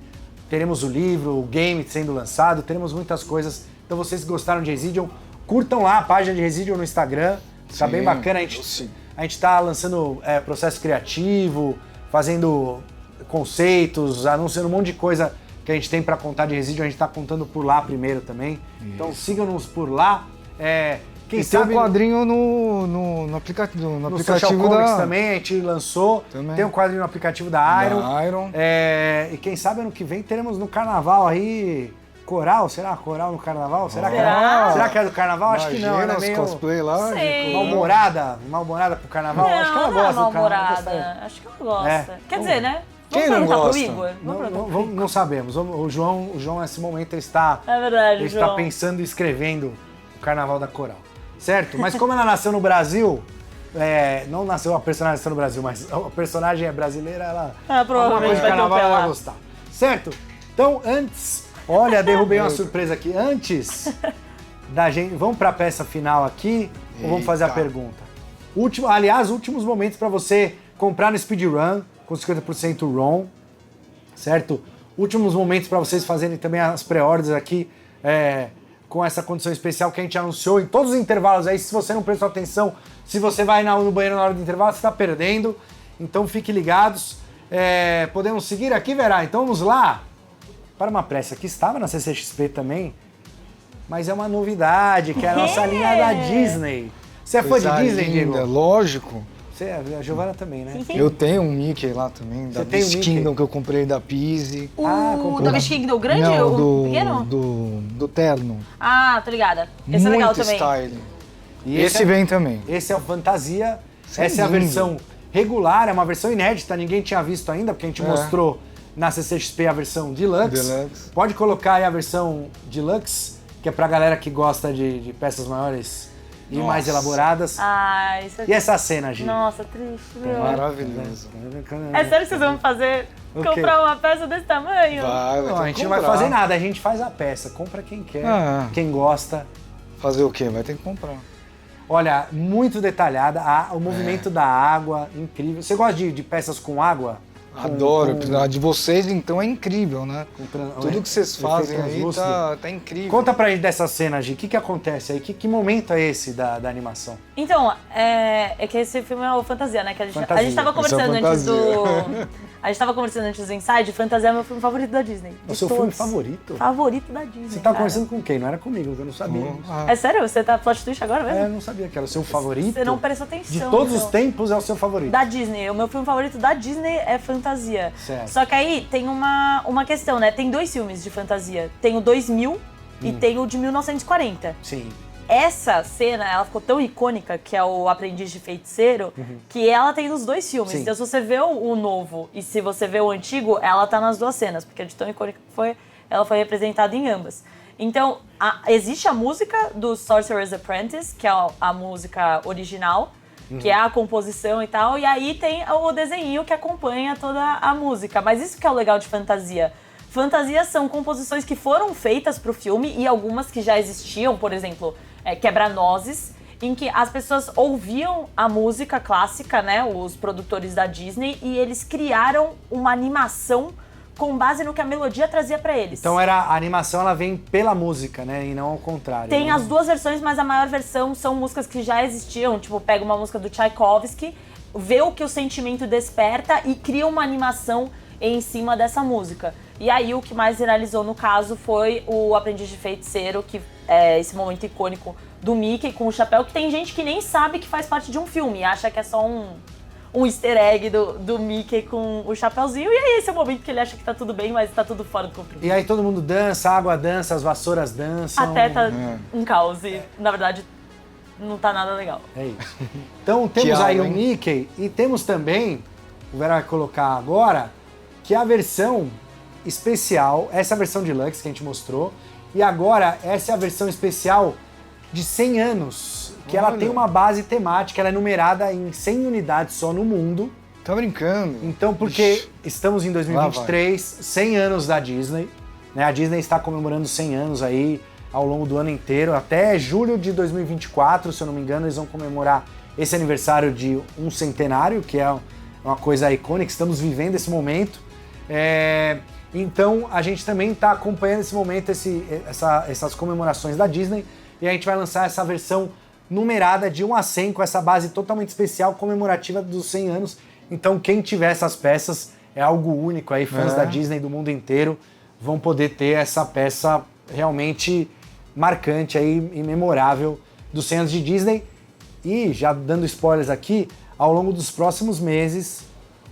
teremos o livro, o game sendo lançado, teremos muitas coisas. Então vocês que gostaram de Residium, curtam lá a página de Residium no Instagram. Tá bem bacana, a gente tá lançando processo criativo, fazendo conceitos, anunciando um monte de coisa que a gente tem para contar de Residium. A gente tá contando por lá primeiro também. Isso. Então sigam-nos por lá. Quem sabe tem um quadrinho no aplicativo Social Comics da... também, a gente lançou. Também. Tem um quadrinho no aplicativo da Iron. E quem sabe ano que vem teremos no carnaval aí Coral. Será Coral no carnaval? Será que é do carnaval? Acho que não. Ela é meio cosplay lá. Mal-humorada pro carnaval. Não, acho que ela gosta do carnaval. Acho que ela gosta. Quer dizer, né? Quem não gosta? Pro Igor. Não sabemos. O João, nesse momento, ele está, está pensando e escrevendo o carnaval da Coral. Certo? Mas como ela nasceu no Brasil, não nasceu a personagem nasceu no Brasil, mas a personagem é brasileira, ela provavelmente vai carnaval ela vai gostar. Certo? Então, derrubei uma surpresa aqui. Antes da gente, vamos para a peça final aqui, ou vamos fazer a pergunta? Últimos momentos para você comprar no Speedrun com 50% ROM, certo? Últimos momentos para vocês fazerem também as pré-orders aqui, com essa condição especial que a gente anunciou em todos os intervalos aí. Se você não prestou atenção, se você vai no banheiro na hora do intervalo, você está perdendo. Então fiquem ligados. Podemos seguir aqui, Verá? Então vamos lá para uma peça que estava na CCXP também, mas é uma novidade, que é a nossa linha da Disney. Você é fã de Disney, Diego? Lógico. A Giovana também, né? Eu tenho um Mickey lá também, da Beast Kingdom que eu comprei da Pizzi. Da Beast Kingdom grande? Não, o pequeno? Do terno. Tô ligada. Esse é legal também. Style. E esse vem também. Esse é o Fantasia. Essa é a versão regular, é uma versão inédita, ninguém tinha visto ainda, porque a gente mostrou na CCXP a versão Deluxe. Pode colocar aí a versão Deluxe, que é pra galera que gosta de peças maiores e mais elaboradas. E essa cena, Gi? Nossa, triste, meu. Maravilhoso. É sério que vocês vão fazer? Comprar uma peça desse tamanho? Não, a gente não vai fazer nada, a gente faz a peça. Compra quem quer, quem gosta. Fazer o quê? Vai ter que comprar. Olha, muito detalhada, o movimento da água, incrível. Você gosta de peças com água? Adoro. A de vocês, então, é incrível, né? Tudo que vocês fazem aí tá incrível. Conta pra gente dessa cena, Gi. O que acontece aí? Que momento é esse da animação? Então, é que esse filme é o Fantasia, né? Que a gente tava conversando antes do... A gente tava conversando antes do Inside, Fantasia é meu filme favorito da Disney. O seu filme favorito? Favorito da Disney. Você tava conversando com quem? Não era comigo, eu não sabia. É sério? Você tá plot twist agora mesmo? Eu não sabia que era o seu favorito. Você não prestou atenção. De todos os tempos é o seu favorito. Da Disney. O meu filme favorito da Disney é Fantasia. Certo. Só que aí tem uma questão, né? Tem 2 filmes de fantasia. Tem o 2000 e tem o de 1940. Sim. Essa cena, ela ficou tão icônica, que é o Aprendiz de Feiticeiro, que ela tem nos 2 filmes. Sim. Então, se você vê o novo e se você vê o antigo, ela tá nas 2 cenas, porque de tão icônica que foi, ela foi representada em ambas. Então, existe a música do Sorcerer's Apprentice, que é a música original, que é a composição e tal, e aí tem o desenho que acompanha toda a música. Mas isso que é o legal de fantasia. Fantasias são composições que foram feitas pro filme e algumas que já existiam, por exemplo, Quebra-Nozes, em que as pessoas ouviam a música clássica, né, os produtores da Disney, e eles criaram uma animação com base no que a melodia trazia pra eles. Então a animação ela vem pela música, né, e não ao contrário. Tem as 2 versões, mas a maior versão são músicas que já existiam, tipo, pega uma música do Tchaikovsky, vê o que o sentimento desperta e cria uma animação em cima dessa música. E aí o que mais viralizou no caso foi o Aprendiz de Feiticeiro, que é esse momento icônico do Mickey com o chapéu, que tem gente que nem sabe que faz parte de um filme, acha que é só um easter egg do Mickey com o chapéuzinho, e aí esse é o momento que ele acha que tá tudo bem, mas tá tudo fora do controle. E aí todo mundo dança, a água dança, as vassouras dançam. Até tá um caos e, na verdade, não tá nada legal. É isso. Então temos aí o Mickey e temos também, o Vera vai colocar agora, que é a versão especial, essa é a versão deluxe que a gente mostrou, e agora essa é a versão especial de 100 anos, que ela tem uma base temática, ela é numerada em 100 unidades só no mundo. Tá brincando? Então, porque estamos em 2023, 100 anos da Disney, né? A Disney está comemorando 100 anos aí ao longo do ano inteiro, até julho de 2024, se eu não me engano, eles vão comemorar esse aniversário de um centenário, que é uma coisa icônica, estamos vivendo esse momento. Então, a gente também está acompanhando esse momento, essas comemorações da Disney, e a gente vai lançar essa versão numerada de 1 a 100, com essa base totalmente especial, comemorativa dos 100 anos. Então, quem tiver essas peças, é algo único aí, fãs da Disney do mundo inteiro vão poder ter essa peça realmente marcante aí e memorável dos 100 anos de Disney. E, já dando spoilers aqui, ao longo dos próximos meses,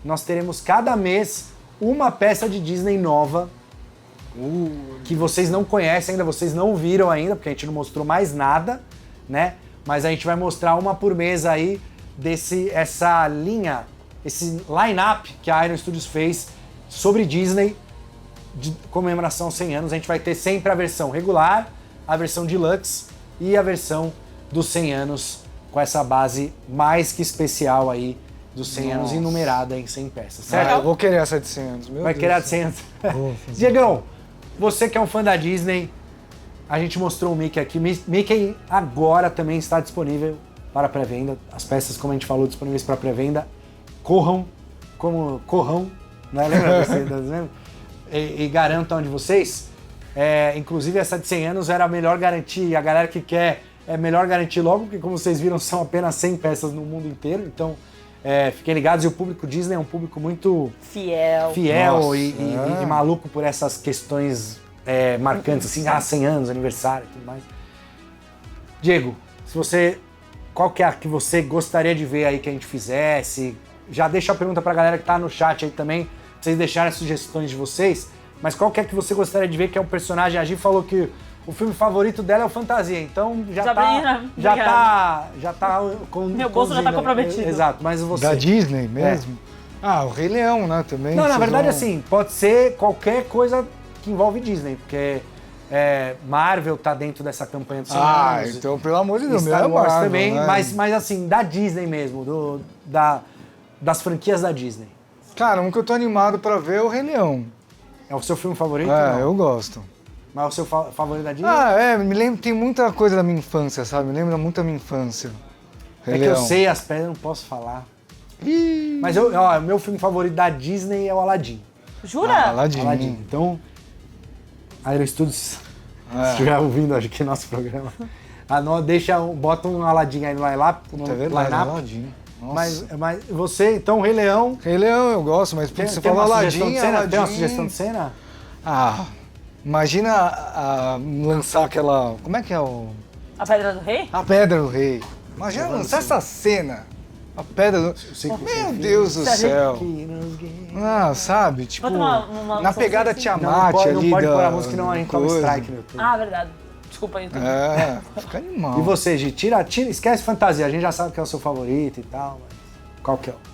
nós teremos cada mês uma peça de Disney nova, que vocês não conhecem ainda, vocês não viram ainda, porque a gente não mostrou mais nada, né? Mas a gente vai mostrar uma por mês aí essa linha, esse line-up que a Iron Studios fez sobre Disney de comemoração 100 anos. A gente vai ter sempre a versão regular, a versão deluxe e a versão dos 100 anos com essa base mais que especial aí dos 100 anos e numerada em 100 peças, certo? Eu vou querer essa de 100 anos, meu Vai Deus. querer a de 100 anos. Diegão, você que é um fã da Disney, a gente mostrou o Mickey aqui. Mickey agora também está disponível para pré-venda. As peças, como a gente falou, disponíveis para pré-venda. Corram, né? Lembra você? E garantam de vocês. Inclusive, essa de 100 anos era a melhor garantia. A galera que quer é melhor garantir logo, porque como vocês viram, são apenas 100 peças no mundo inteiro. Então, fiquem ligados. E o público Disney é um público muito fiel e maluco por essas questões marcantes, assim, 100 anos, aniversário e tudo mais. Diego, qual que é a que você gostaria de ver aí que a gente fizesse? Já deixa a pergunta pra galera que tá no chat aí também, pra vocês deixarem as sugestões de vocês, mas qual que é que você gostaria de ver que é um personagem? A Gi falou que o filme favorito dela é o Fantasia, então já tá com... Meu bolso já tá comprometido. Exato, mas você... Da Disney mesmo? O Rei Leão, né, também. Não, na verdade, assim, pode ser qualquer coisa que envolve Disney, porque Marvel tá dentro dessa campanha dos 100 anos. Então, pelo amor de Deus, Star Wars Marvel, também, né? mas assim, da Disney mesmo, das franquias da Disney. Cara, um que eu tô animado pra ver é o Rei Leão. É o seu filme favorito? Não? Eu gosto. Mas é o seu favorito da Disney? Me lembro, tem muita coisa da minha infância, sabe? Me lembra muito da minha infância. Rei que eu Leão. sei as pedras, não posso falar. Mas o meu filme favorito da Disney é o Aladdin. Jura? Aladdin. Então, Iron Studios, se estiver ouvindo aqui nosso programa, bota um Aladdin aí no line-up. É verdade, Aladdin. Mas você, então, Rei Leão... Rei Leão eu gosto, mas você falou Aladdin... Tem uma sugestão de cena? Imagina lançar aquela... Como é que é o... A Pedra do Rei? A Pedra do Rei. Imagina lançar essa cena. A Pedra do... Meu Deus do céu. Sabe? Tipo, na pegada Tiamat ali. Não pode pôr a música, não a gente toma strike no YouTube. Verdade. Desculpa aí. Fica animal. E você, Gi? Esquece fantasia. A gente já sabe que é o seu favorito e tal, mas qual que é o...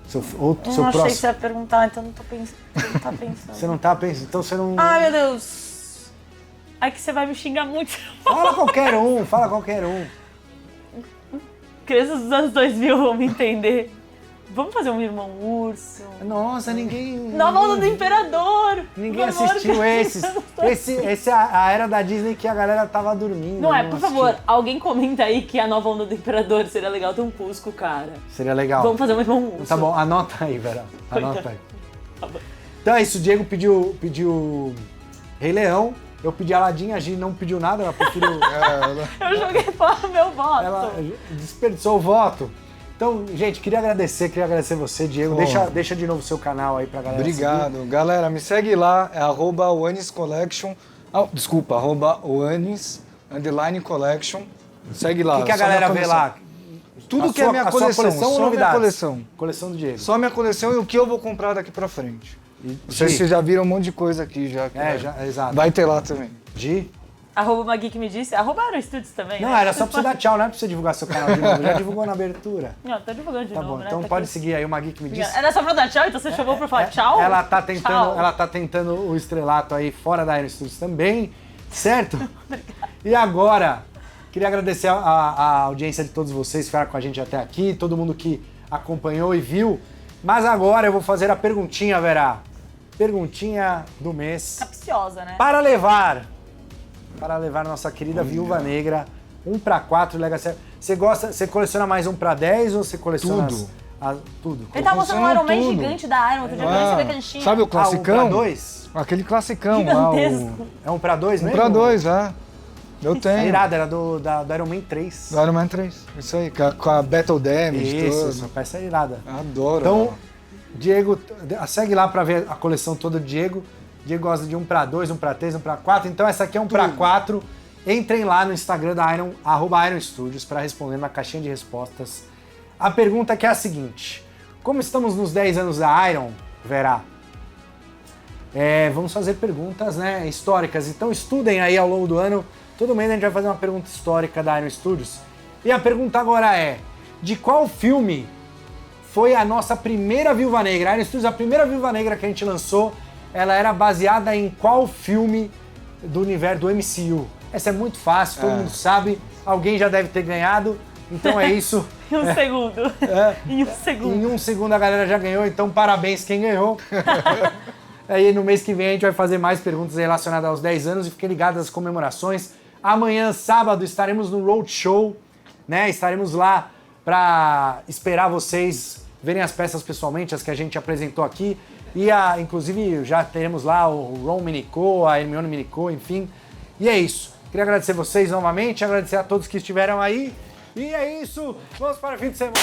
Seu próximo? Achei que você ia perguntar, então não tô pensando. Você não tá pensando? Então você não... Meu Deus! É que você vai me xingar muito. Fala qualquer um. Crianças dos anos 2000 vão me entender. Vamos fazer um Irmão Urso? Nossa, ninguém... Nova Onda do Imperador! Ninguém assistiu esses. Esse é a era da Disney que a galera tava dormindo. Não por favor, alguém comenta aí que a Nova Onda do Imperador seria legal ter um Cusco, cara. Seria legal. Vamos fazer um Irmão Urso. Tá bom, anota aí, Vera. Anota aí. Tá bom. Então é isso, o Diego pediu Rei Leão. Eu pedi Aladdin, a Gi não pediu nada, ela preferiu... Eu joguei fora meu voto. Ela desperdiçou o voto. Então, gente, queria agradecer você, Diego. Deixa de novo o seu canal aí pra galera Obrigado. seguir. Galera, me segue lá, é @oaniscollection. Desculpa, @oanis _collection. Segue lá. O que a só minha galera vê coleção. lá? Tudo que é minha coleção, ou só minha novidades? coleção. Coleção do Diego. Só minha coleção e o que eu vou comprar daqui pra frente. E Não sei se vocês já viram um monte de coisa aqui já. Exato. Vai ter lá também. Gi? Arroba Magui que me disse. Arroba Aero Studios também, Não, né? era só pra você dar tchau, não é pra você divulgar seu canal de novo. Já divulgou na abertura. Não, tô divulgando de Tá novo, bom, né? então Tá pode aqui. seguir aí o Magui que me disse. Era só pra dar tchau, então você chamou pra falar tchau? Ela tá tentando, Tchau. ela tá tentando o estrelato aí fora da Aero Studios também, certo? E agora, queria agradecer a audiência de todos vocês que ficaram com a gente até aqui, todo mundo que acompanhou e viu. Mas agora eu vou fazer a perguntinha, Verá. Perguntinha do mês. Capciosa, né? Para levar nossa querida Viúva Negra 1/4 Legacy. Você coleciona mais 1/10 ou você coleciona Tudo. tudo? Ele tava mostrando um Iron Man tudo. gigante da Iron, outro dia eu nem sabia que ele tinha. Sabe o classicão? 1/2? Aquele classicão lá. Gigantesco. É 1/2 mesmo? 1/2, Eu É tenho. irado, era do Iron Man 3. Do Iron Man 3. Isso aí, com a Battle Damage Isso, toda. essa peça é irada. Adoro. Então, Diego, segue lá pra ver a coleção toda do Diego. Diego gosta de 1/2, 1/3, 1/4. Então essa aqui é 1/4. Entrem lá no Instagram da Iron, @Iron Studios, para responder na caixinha de respostas. A pergunta que é a seguinte: como estamos nos 10 anos da Iron, Verá? Vamos fazer perguntas, né, históricas. Então estudem aí ao longo do ano. Todo mês a gente vai fazer uma pergunta histórica da Iron Studios. E a pergunta agora é: de qual filme foi a nossa primeira Viúva Negra? A Iron Studios, a primeira Viúva Negra que a gente lançou, ela era baseada em qual filme do universo do MCU? Essa é muito fácil, todo mundo sabe. Alguém já deve ter ganhado. Então é isso. Em um segundo. Em um segundo. Em um segundo a galera já ganhou, então parabéns quem ganhou. Aí no mês que vem a gente vai fazer mais perguntas relacionadas aos 10 anos e fiquem ligados às comemorações. Amanhã, sábado, estaremos no Roadshow, né? Estaremos lá para esperar vocês verem as peças pessoalmente, as que a gente apresentou aqui. E inclusive já teremos lá o Ron Minico, a Hermione Minico, enfim. E é isso. Queria agradecer vocês novamente, agradecer a todos que estiveram aí. E é isso. Vamos para o fim de semana.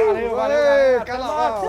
Valeu, galera. Carnaval!